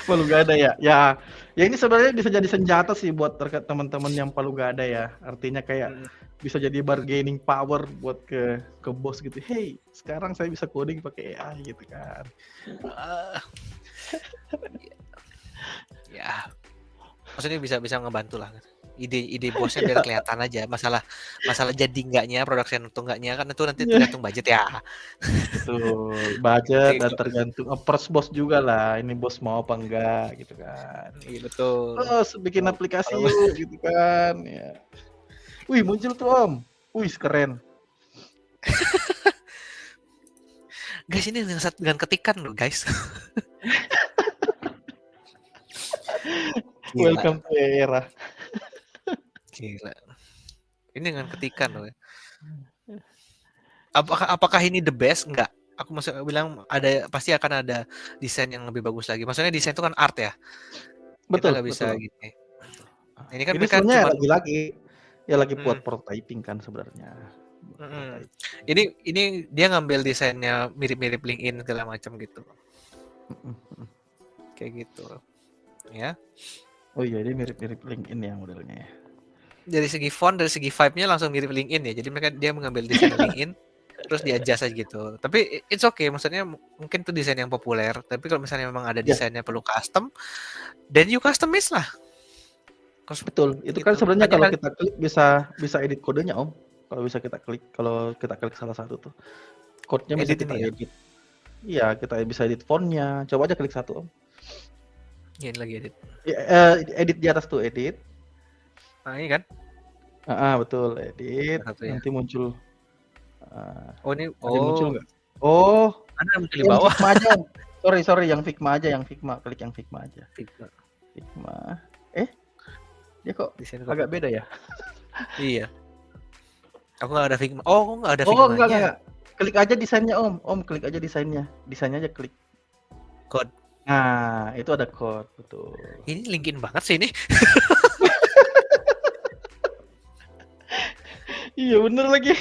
Palu Gada ya. Ya ini sebenarnya bisa jadi senjata sih buat teman-teman yang Palu Gada ya. Artinya kayak bisa jadi bargaining power buat ke bos gitu. Hey, sekarang saya bisa coding pakai AI gitu kan. Ya, maksudnya bisa ngebantu lah. Ide bosnya biar kelihatan aja. Masalah jadi enggaknya, production atau enggaknya kan itu nanti tergantung budget ya. Betul, budget dan tergantung approach bos juga lah. Ini bos mau apa enggak gitu kan. Iya betul. Terus bikin aplikasi yuk gitu kan ya. Wih, muncul tuh Om. Wih, keren. Guys, ini dengan ketikan loh, guys. Welcome to era. Gila. Ini dengan ketikan loh. Apakah ini the best? Enggak. Aku masih bilang pasti akan ada desain yang lebih bagus lagi. Maksudnya desain itu kan art ya. Kita nggak bisa gini. Ini kan mereka sebenarnya cuma lagi buat prototyping kan sebenarnya. Ini dia ngambil desainnya mirip-mirip LinkedIn segala macam gitu. Kayak gitu. Ya. Oh iya, dia mirip-mirip LinkedIn ya modelnya ya. Dari segi font, dari segi vibe-nya langsung mirip LinkedIn ya. Jadi dia mengambil desain LinkedIn terus di-adjust aja gitu. Tapi it's okay, maksudnya mungkin itu desain yang populer. Tapi kalau misalnya memang ada desainnya perlu custom, then you customize lah. Betul. Itu kan sebenarnya kalau kita klik bisa edit kodenya Om. Kalau kita klik salah satu tuh. Code-nya bisa kita edit. Iya, kita bisa edit font-nya. Coba aja klik satu Om. Ya, ini lagi edit. Edit di atas tuh, edit. Nah, ini kan? Betul, edit. Nanti muncul. Ini muncul nggak? Oh, ada muncul di bawah. Figma aja. Sorry, yang Figma aja, klik yang Figma aja. Figma. Dia kok agak beda ya? Iya. Aku nggak ada Figma. Oh, nggak ada Figma. Oh, enggak. Klik aja desainnya Om. Klik aja desainnya. Desainnya aja klik. Code. Nah, itu ada code, betul. Ini LinkedIn banget sih ini. Iya bener lagi.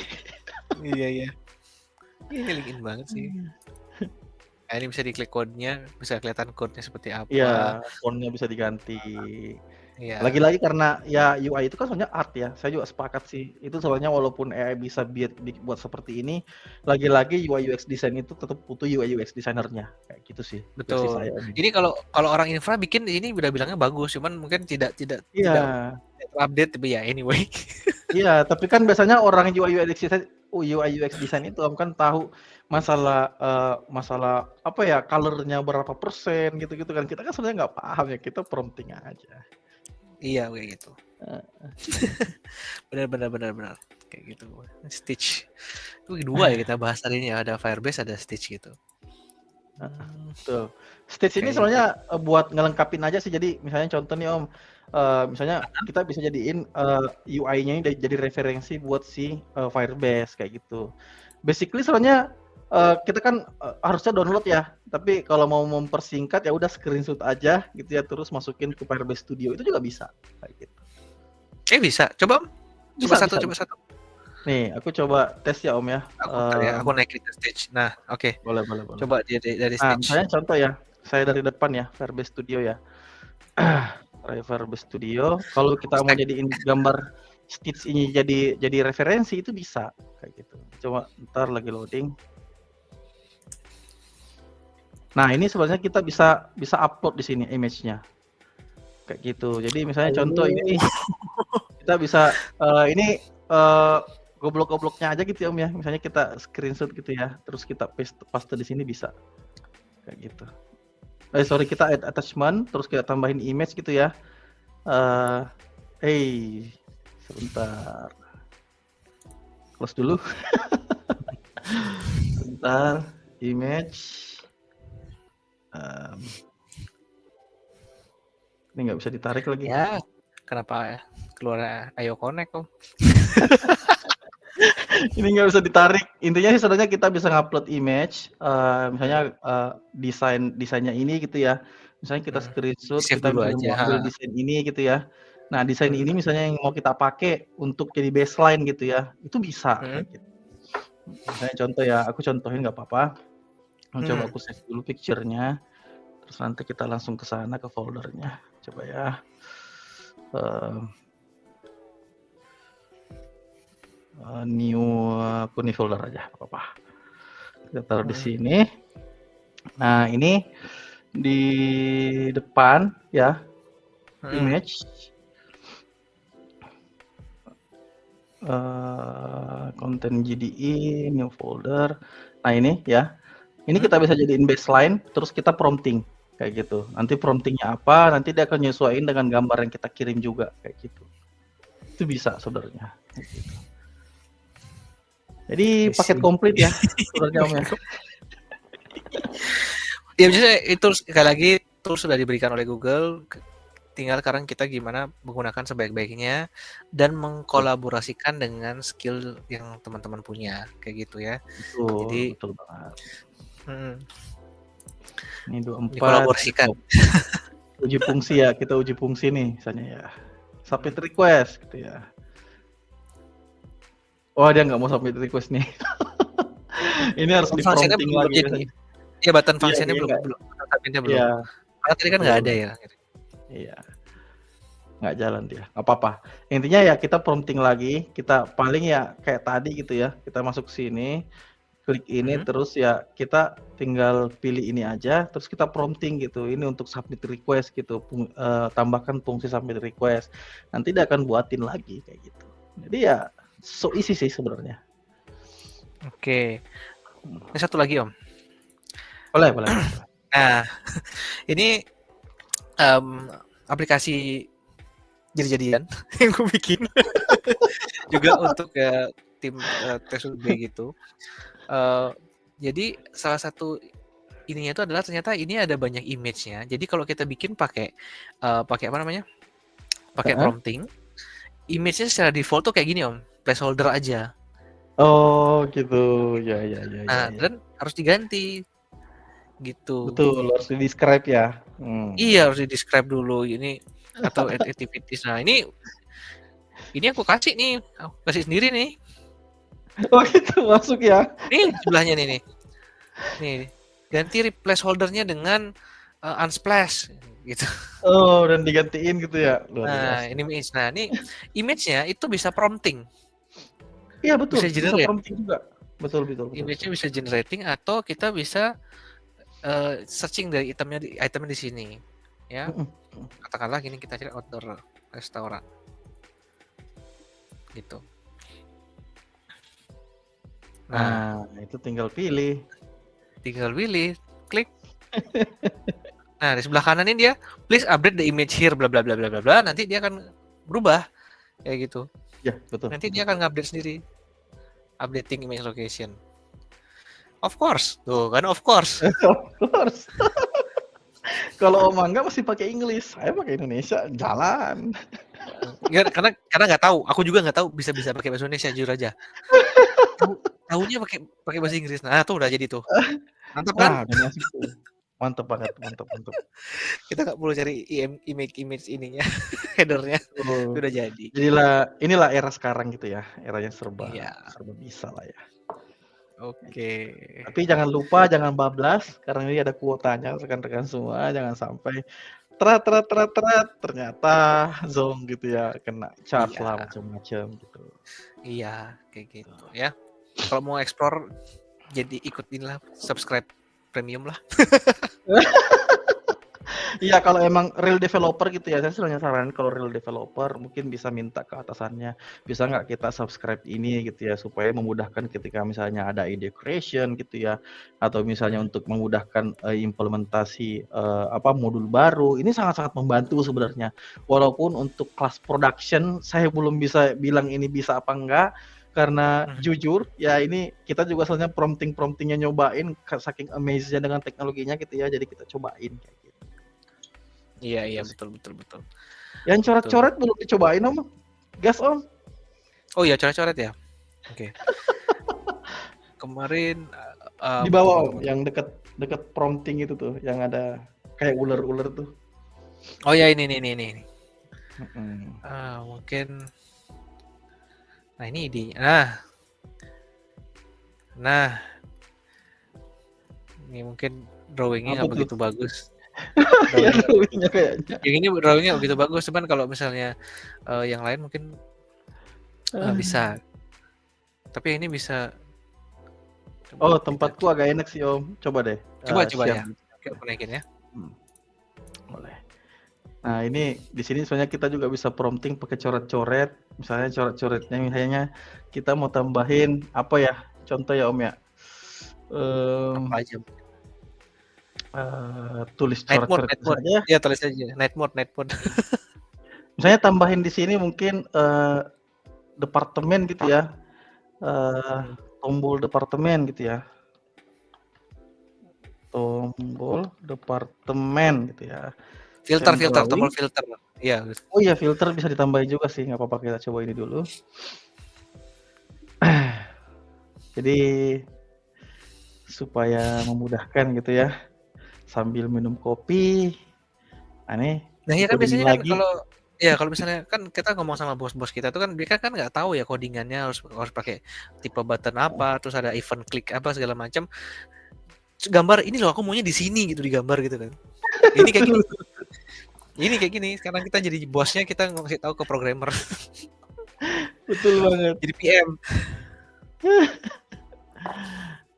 Iya. Ini LinkedIn banget sih. Ini bisa diklik code-nya, bisa kelihatan code-nya seperti apa. Iya, font-nya bisa diganti. Iya. Lagi-lagi karena ya UI itu kan soalnya art ya. Saya juga sepakat sih. Itu soalnya walaupun AI bisa buat seperti ini, lagi-lagi UI UX design itu tetap butuh UI UX designernya. Kayak gitu sih. Betul. Saya ini kalau orang infra bikin ini udah bilangnya bagus, cuman mungkin tidak update, tapi ya anyway. Iya, tapi kan biasanya orang UI UX design itu kan tahu masalah apa ya, color-nya berapa persen gitu-gitu kan. Kita kan sebenarnya nggak paham ya, kita prompting aja. Iya kayak gitu. Benar. Kayak gitu. Stitch. Itu kedua ya kita bahas hari ini ya, ada Firebase, ada Stitch gitu. Betul. Stitch ini soalnya buat ngelengkapin aja sih. Jadi misalnya contoh nih Om, misalnya kita bisa jadiin UI-nya ini jadi referensi buat si Firebase kayak gitu. Basically soalnya kita kan harusnya download ya, tapi kalau mau mempersingkat ya udah screenshot aja gitu ya, terus masukin ke Firebase Studio itu juga bisa kayak gitu. Bisa. Coba Bisa. satu. Nih, aku coba tes ya Om ya. Aku bentar ya, aku naikin ke stage. Nah, oke. Boleh, boleh, boleh. Coba dari Nah, stage. misalnya contoh ya, saya dari depan ya, Firebase Studio ya. Firebase Studio, kalau kita mau Stack. jadiin gambar Stitch ini jadi referensi itu bisa kayak gitu. Coba ntar lagi loading. Nah, ini sebenarnya kita bisa upload di sini image-nya. Kayak gitu. Jadi misalnya contoh ini kita bisa ini goblok-gobloknya aja gitu ya Om ya. Misalnya kita screenshot gitu ya, terus kita paste di sini bisa. Kayak gitu. Sorry, kita add attachment, terus kita tambahin image gitu ya. Sebentar. Close dulu. Sebentar, image. Ini nggak bisa ditarik lagi. Ya, kenapa keluar Ayo Connect Om? Ini nggak bisa ditarik. Intinya sih sebenarnya kita bisa ngupload image, misalnya desainnya ini gitu ya. Misalnya kita screenshot, Save kita dulu misalnya aja. mau ambil desain ini gitu ya. Nah, desain ini misalnya yang mau kita pakai untuk jadi baseline gitu ya, itu bisa kayak gitu. Misalnya contoh ya, aku contohin nggak apa-apa. Coba aku save dulu picture-nya, terus nanti kita langsung ke sana ke foldernya. Coba ya. New folder aja, apa-apa. Kita taruh di sini. Nah, ini di depan ya, image. Konten GDE, new folder. Nah, ini ya. Ini kita bisa jadiin baseline, terus kita prompting kayak gitu. Nanti promptingnya apa, nanti dia akan nyesuaiin dengan gambar yang kita kirim juga kayak gitu. Itu bisa sebenarnya. Gitu. Jadi paket komplit ya sebenarnya Om ya. Ya misalnya itu sekali lagi tools sudah diberikan oleh Google, tinggal sekarang kita gimana menggunakan sebaik-baiknya dan mengkolaborasikan dengan skill yang teman-teman punya kayak gitu ya. Betul, Jadi betul banget. Ini 24 dikolaborasikan. uji fungsi ya, kita uji fungsi nih misalnya ya. Submit request gitu ya. Oh, dia nggak mau submit request nih. Ini harus di prompting lagi. Iya, button functionnya belum. Iya. Karena tadi kan nggak ada ya. Iya. Nggak jalan dia. Nggak apa-apa. Intinya ya kita prompting lagi. Kita paling ya kayak tadi gitu ya. Kita masuk sini, klik ini, terus ya kita tinggal pilih ini aja. Terus kita prompting gitu. Ini untuk submit request gitu. Tambahkan fungsi submit request. Nanti dia akan buatin lagi kayak gitu. Jadi ya so easy sih sebenarnya. Oke. Ini satu lagi Om. Boleh. Nah, ini aplikasi jadi-jadian yang gue bikin juga untuk tim tes UB gitu. Jadi salah satu ininya itu adalah ternyata ini ada banyak image-nya. Jadi kalau kita bikin pakai apa namanya? Pakai prompting, image-nya secara default tuh kayak gini Om, placeholder aja. Oh gitu, ya. Nah, dan harus diganti gitu. Betul, harus di describe ya. Iya, harus di describe dulu ini atau activities. Nah, ini aku kasih nih, aku kasih sendiri nih. Oh gitu, masuk ya. Nih sebelahnya nih. Nih, ganti placeholder-nya dengan unsplash gitu. Oh, dan digantiin gitu ya. Nah, ini image. Nah, ini image-nya itu bisa prompting. Iya betul, bisa prompting juga. Betul. Image-nya bisa generating atau kita bisa searching dari itemnya di sini. Ya. Katakanlah gini, kita cari outdoor restoran. Gitu. Nah, itu tinggal pilih. Klik. Nah, di sebelah kanan ini dia please update the image here bla bla bla bla bla bla, nanti dia akan berubah kayak gitu. Ya, betul. Nanti dia akan ngupdate sendiri. Updating image location. Of course. Tuh kan of course. Kalau Om Angga masih pakai Inggris, saya pakai Indonesia, jalan. Ya, karena nggak tahu, aku juga nggak tahu bisa pakai bahasa Indonesia, jujur aja. Tahunya pakai bahasa Inggris. Nah, tuh udah jadi tuh. Mantap kan? Udah masuk tuh. Mantap banget, mantap mantap. Kita nggak perlu cari image ininya, header-nya, Betul. udah jadi. Inilah era sekarang gitu ya, eranya serba Iya, serba bisa lah ya. oke. Tapi jangan lupa, jangan bablas, karena ini ada kuotanya rekan-rekan semua, jangan sampai teret, ternyata zonk gitu ya, kena charge Iya, lah macam-macam gitu. iya, kayak gitu ya. Kalau mau explore, jadi ikutinlah, subscribe premium lah. Iya, kalau emang real developer gitu ya, saya sebenarnya saranin kalau real developer mungkin bisa minta ke atasannya, bisa nggak kita subscribe ini gitu ya, supaya memudahkan ketika misalnya ada ide creation gitu ya, atau misalnya Mhm. untuk memudahkan implementasi modul baru. Ini sangat-sangat membantu sebenarnya. Walaupun untuk kelas production saya belum bisa bilang ini bisa apa enggak, karena Mhm. jujur ya ini kita juga soalnya promptingnya nyobain saking amazed-nya dengan teknologinya gitu ya, jadi kita cobain kayak gitu. Iya, Gitu iya, sih. betul, betul, betul. Yang Betul, coret-coret betul. belum dicobain Om. Gas Om. Oh iya, coret-coret ya? Oke. Kemarin, Di betul, bawah betul, Om, betul. yang deket prompting itu tuh, yang ada kayak ular-ular tuh. Oh ya, ini. Mm-mm. Mungkin, nah ini nah, ini mungkin drawingnya Apa nggak tuh? begitu bagus. Ya Drawingnya, drawingnya kayaknya. yang ini drawingnya nggak begitu bagus. Cuman kalau misalnya yang lain mungkin bisa. Tapi ini bisa. Coba Oh, kita tempatku agak enak sih Om. Coba deh coba share. ya. Oke, aku naikin ya. Boleh. Nah ini di sini sebenarnya kita juga bisa prompting pakai coret-coret. Misalnya coret-coretnya misalnya kita mau tambahin apa ya? Contoh ya Om ya. Apa Um, aja? Tulis Night coret-coret mode. saja. Ya tulis aja. Night mode. Misalnya tambahin di sini mungkin departemen gitu ya, Hmm. tombol departemen gitu ya, tombol departemen gitu ya, Filter, tombol centering. filter. Iya. Oh iya filter bisa ditambahin juga sih, nggak apa-apa kita coba ini dulu. Jadi supaya memudahkan gitu ya, sambil minum kopi. Ini Nah di ya kan codingin biasanya kan lagi. kalau misalnya kan kita ngomong sama bos-bos kita tuh kan mereka kan nggak tahu ya codingannya harus pakai tipe button apa, terus ada event klik apa segala macam. Gambar ini loh aku maunya di sini gitu, digambar gitu kan. Ini kayak gini. Ini kayak gini. Sekarang kita jadi bosnya, kita ngasih tahu ke programmer. Betul banget. Jadi PM.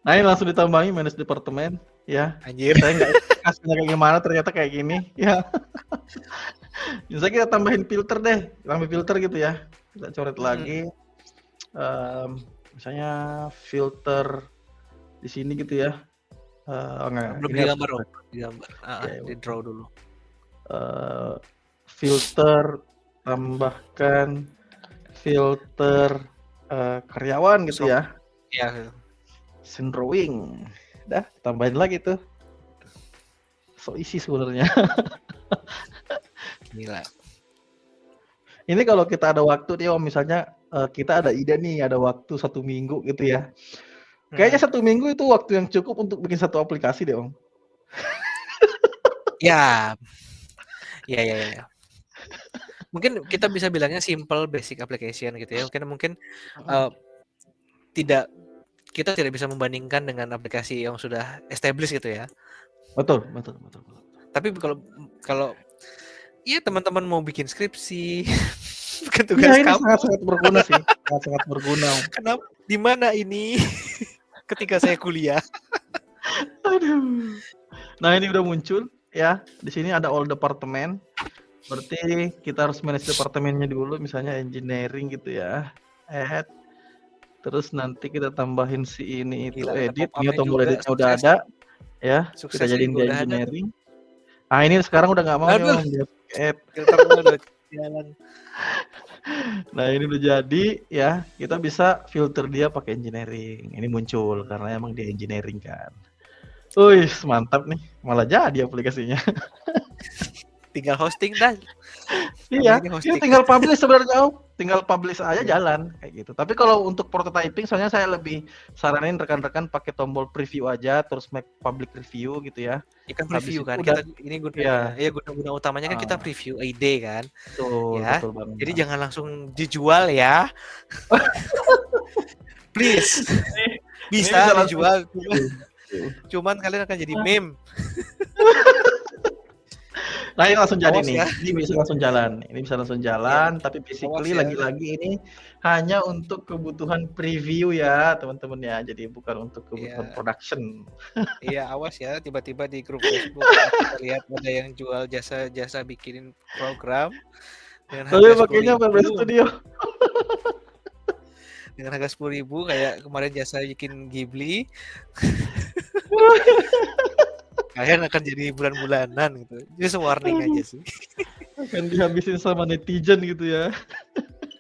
Nah ini langsung ditambahin manage departemen ya. Anjir. Saya nggak kasihnya kayak gimana ternyata kayak gini ya. Misalnya kita tambahin filter deh, tambah filter gitu ya. Kita coret lagi. Misalnya filter di sini gitu ya. Enggak, Belum ini harus digambar, Om. Digambar. ya, Di draw dulu. filter tambahkan filter karyawan gitu ya. Ya. Scene drawing. Dah, tambahin lagi tuh. So isi sebenarnya. Gila. Ini kalau kita ada waktu nih Om, misalnya kita ada ide nih, ada waktu 1 minggu gitu ya. Kayaknya 1 minggu itu waktu yang cukup untuk bikin satu aplikasi deh Om. Ya. Ya. Mungkin kita bisa bilangnya simple basic application gitu ya. Mungkin kita tidak bisa membandingkan dengan aplikasi yang sudah established gitu ya. Betul. Tapi kalau ya teman-teman mau bikin skripsi, bikin Iya tugas ini kampus, sangat-sangat berguna sih, sangat-sangat berguna Om. kenapa di mana ini ketika saya kuliah? Aduh. Nah ini udah muncul ya. Di sini ada all departemen. Berarti kita harus manage departemennya dulu, misalnya engineering gitu ya. Add. Terus nanti kita tambahin si ini itu Gila, ada edit. Ini pop-up-nya tombol juga, editnya udah ada ya. Kita suksesnya jadiin juga dia udah ada. engineering. Nah ini sekarang udah nggak mau nih Aduh, Om, dia add. filternya udah jalan. Nah ini udah jadi ya. Kita bisa filter dia pakai engineering. Ini muncul karena emang dia engineering kan. Wih, mantap nih. Malah jadi aplikasinya. Tinggal hosting dah. Iya, Ini ini hosting. tinggal publish sebenarnya Om. tinggal publish aja Iya. jalan kayak gitu. Tapi kalau untuk prototyping soalnya saya lebih saranin rekan-rekan pakai tombol preview aja terus make public review gitu ya. Ya kan Habis preview itu kan, udah kita ini gunanya ya, ya guna utamanya kan kita preview ide kan, betul ya. betul Jadi banget. jangan langsung dijual ya. Please. Ini Bisa bisa langsung dijual, cuman kalian akan jadi meme. Nah, ini langsung jadi Awas nih. ya. Ini bisa langsung jalan. Ini bisa langsung Iya, jalan, tapi awas basically ya. lagi-lagi ini hanya untuk kebutuhan preview ya, teman-teman ya. Jadi bukan untuk kebutuhan Iya. production. Iya, awas ya, tiba-tiba di grup Facebook kita lihat ada yang jual jasa-jasa bikinin program dengan Tapi harga pakainya VB 10.000. Studio. Dengan harga 10.000 kayak kemarin jasa bikin Ghibli. Kalian akan jadi bulan-bulanan gitu. Just warning aja sih. Akan dihabisin sama netizen gitu ya.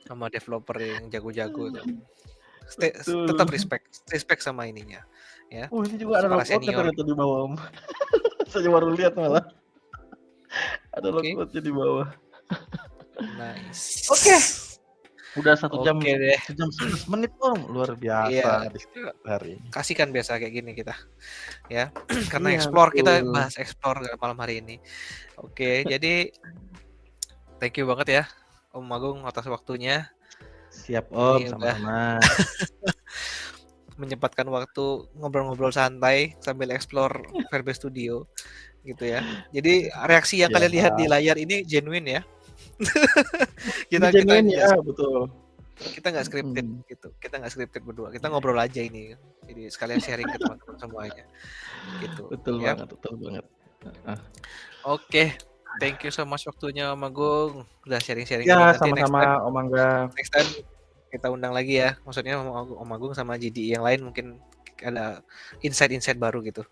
Sama developer yang jago-jago tuh. Betul. Tetap respect sama ininya. Ya. Oh, ini juga ada Para logotnya senior. ternyata di bawah, Om. Saya baru lihat malah. Ada Oke. logotnya di bawah. Nice. Oke. Udah 1 jam, Oke deh. 1 jam 11 menit, Om. Luar biasa Iya. hari ini. Kasihkan biasa kayak gini kita. Ya. Karena Iya, explore, kita betul. bahas explore malam hari ini. Oke, jadi thank you banget ya Om Agung atas waktunya. Siap, Om, Ini udah sama-sama. menyempatkan waktu ngobrol-ngobrol santai sambil explore VB Studio gitu ya. Jadi reaksi yang kalian lihat di Siap. layar ini genuine ya. Ini genuine ya, betul. Kita nggak scripted gitu. Kita nggak scripted berdua. Kita ngobrol aja ini. Jadi sekalian sharing ke teman-teman semuanya. Gitu. Betul Ya. banget, betul banget. Oke, thank you so much waktunya Om Agung. Udah sharing-sharing ini. Ya, Nanti sama-sama Om Angga. next time kita undang lagi ya. Maksudnya Om Agung sama JDI yang lain mungkin ada insight-insight baru gitu.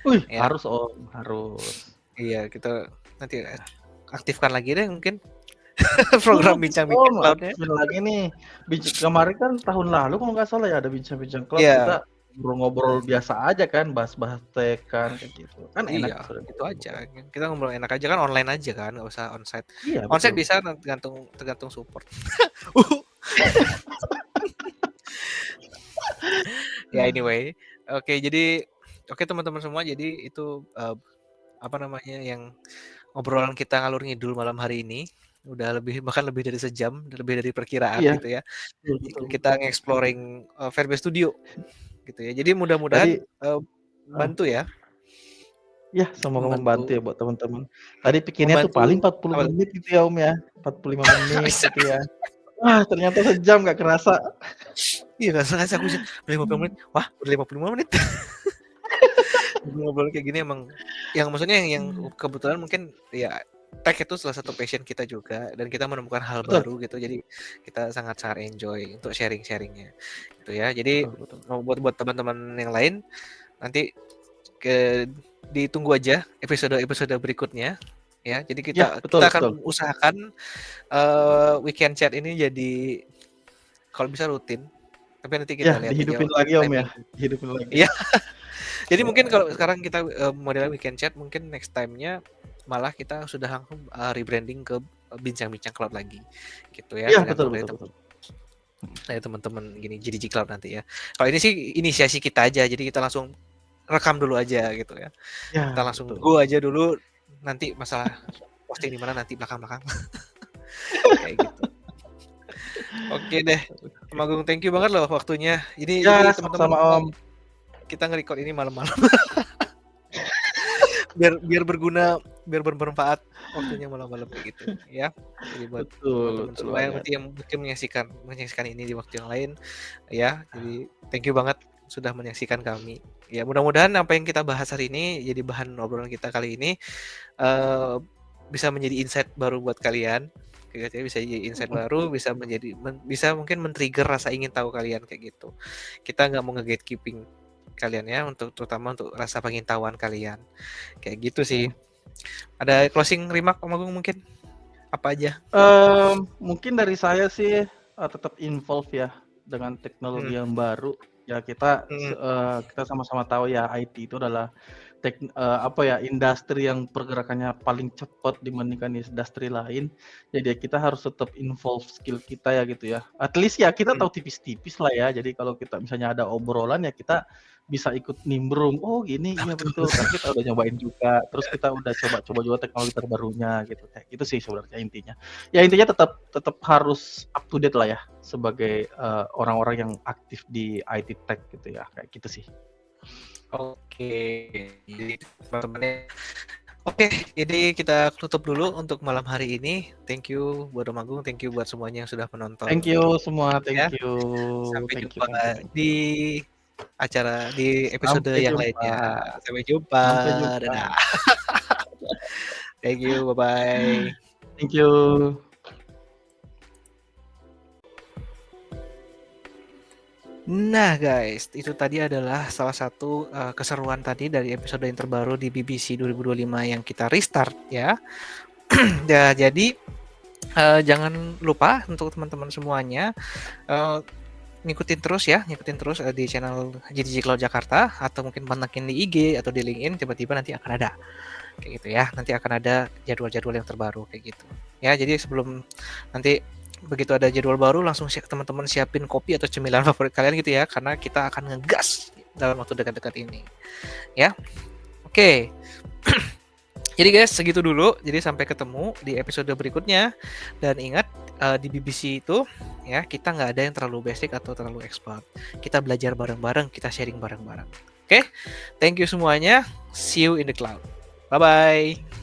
Wih, Ya. harus Om, harus. Iya, kita nanti aktifkan lagi deh mungkin program bincang-bincang Om, cloud-nya. aktifin lagi nih. Kemarin kan tahun lalu kalau nggak salah ya ada bincang-bincang cloud, Iya. kita ngobrol-ngobrol biasa aja kan, bahas-bahas tech kan kayak gitu. Kan enak. Iya, itu aja. Kita ngobrol enak aja kan, online aja kan, nggak usah onsite. Iya, Onsite betul. bisa tergantung support. Ya anyway, oke jadi teman-teman semua, jadi itu apa namanya yang obrolan kita ngalur ngidul malam hari ini udah bahkan lebih dari sejam, lebih dari perkiraan Iya. gitu ya. Betul. Kita nge-exploring VB Studio gitu ya. Jadi mudah-mudahan bantu ya. Ya, semoga membantu ya buat teman-teman. Tadi pikirnya tuh paling 40 menit gitu ya Om ya, 45 menit gitu ya. Wah, ternyata sejam nggak kerasa. Iya, nggak sengaja aku 50 menit. Wah, udah 55 menit. Ngobrol kayak gini emang, yang maksudnya yang kebetulan mungkin ya tech itu salah satu passion kita juga, dan kita menemukan hal baru gitu. Jadi kita sangat-sangat enjoy untuk sharing-sharingnya gitu ya. Jadi buat teman-teman yang lain nanti ditunggu aja episode berikutnya ya. Jadi kita akan usahakan weekend chat ini jadi kalau bisa rutin, tapi nanti kita lihat dihidupin lagi Om ya, dihidupin lagi. Iya. Jadi mungkin kalau sekarang kita modelnya weekend chat, mungkin next time-nya malah kita sudah langsung rebranding ke bincang-bincang cloud lagi gitu ya. Iya, betul. Nah, teman-teman gini GDG Cloud nanti ya. Kalau ini sih inisiasi kita aja, jadi kita langsung rekam dulu aja gitu ya. Kita langsung go aja dulu, nanti masalah posting di mana nanti belakang-belakang. Kayak gitu. Oke deh, Om Agung, thank you banget loh waktunya. Ini teman-teman, Om. Kita nge-record ini malam-malam. biar berguna, biar bermanfaat waktunya malam-malam kayak gitu ya. Jadi buat teman-teman semua yang mungkin menyaksikan ini di waktu yang lain ya. Jadi thank you banget sudah menyaksikan kami. Ya, mudah-mudahan apa yang kita bahas hari ini jadi bahan obrolan kita kali ini bisa menjadi insight baru buat kalian. Bisa jadi insight baru, bisa mungkin men-trigger rasa ingin tahu kalian kayak gitu. Kita nggak mau nge-gatekeeping kalian ya, terutama untuk rasa pengintahuan kalian kayak gitu sih. Ada closing remark Om Agung mungkin apa aja? Mungkin dari saya sih tetap involve ya dengan teknologi yang baru ya. Kita sama-sama tahu ya, IT itu adalah apa ya, industri yang pergerakannya paling cepat dibandingkan industri lain. Jadi ya kita harus tetap involve skill kita ya gitu ya. At least ya kita Mhm. tahu tipis-tipis lah ya. Jadi kalau kita misalnya ada obrolan ya kita bisa ikut nimbrung. Oh gini, iya Betul. betul. Karena kita udah nyobain juga. Terus kita udah coba-coba juga teknologi terbarunya gitu. Kayak gitu sih sebenarnya intinya. Ya intinya tetap tetap harus up to date lah ya sebagai orang-orang yang aktif di IT tech gitu ya. Kayak gitu sih. Oke, jadi teman-teman oke, jadi kita tutup dulu untuk malam hari ini. Thank you buat Om Agung, thank you buat semuanya yang sudah Thank menonton, you semua, ya. thank you. Sampai Thank you jumpa thank you thank you. di episode Sampai yang jumpa. lainnya. Sampai jumpa, Sampai jumpa. dadah. Thank you, bye-bye. Thank you. Nah guys, itu tadi adalah salah satu keseruan tadi dari episode yang terbaru di BBC 2025 yang kita restart ya. Ya, jadi jangan lupa untuk teman-teman semuanya ngikutin terus di channel GDG Cloud Jakarta atau mungkin pantengin di IG atau di LinkedIn, tiba-tiba nanti akan ada kayak gitu ya. Nanti akan ada jadwal-jadwal yang terbaru kayak gitu. Ya, jadi sebelum nanti begitu ada jadwal baru langsung teman-teman siapin kopi atau cemilan favorit kalian gitu ya, karena kita akan ngegas dalam waktu dekat-dekat ini. Ya. Oke. Jadi guys, segitu dulu. Jadi sampai ketemu di episode berikutnya. Dan ingat di BBC itu ya kita nggak ada yang terlalu basic atau terlalu expert. Kita belajar bareng-bareng, kita sharing bareng-bareng. Oke, thank you semuanya. See you in the cloud. Bye bye.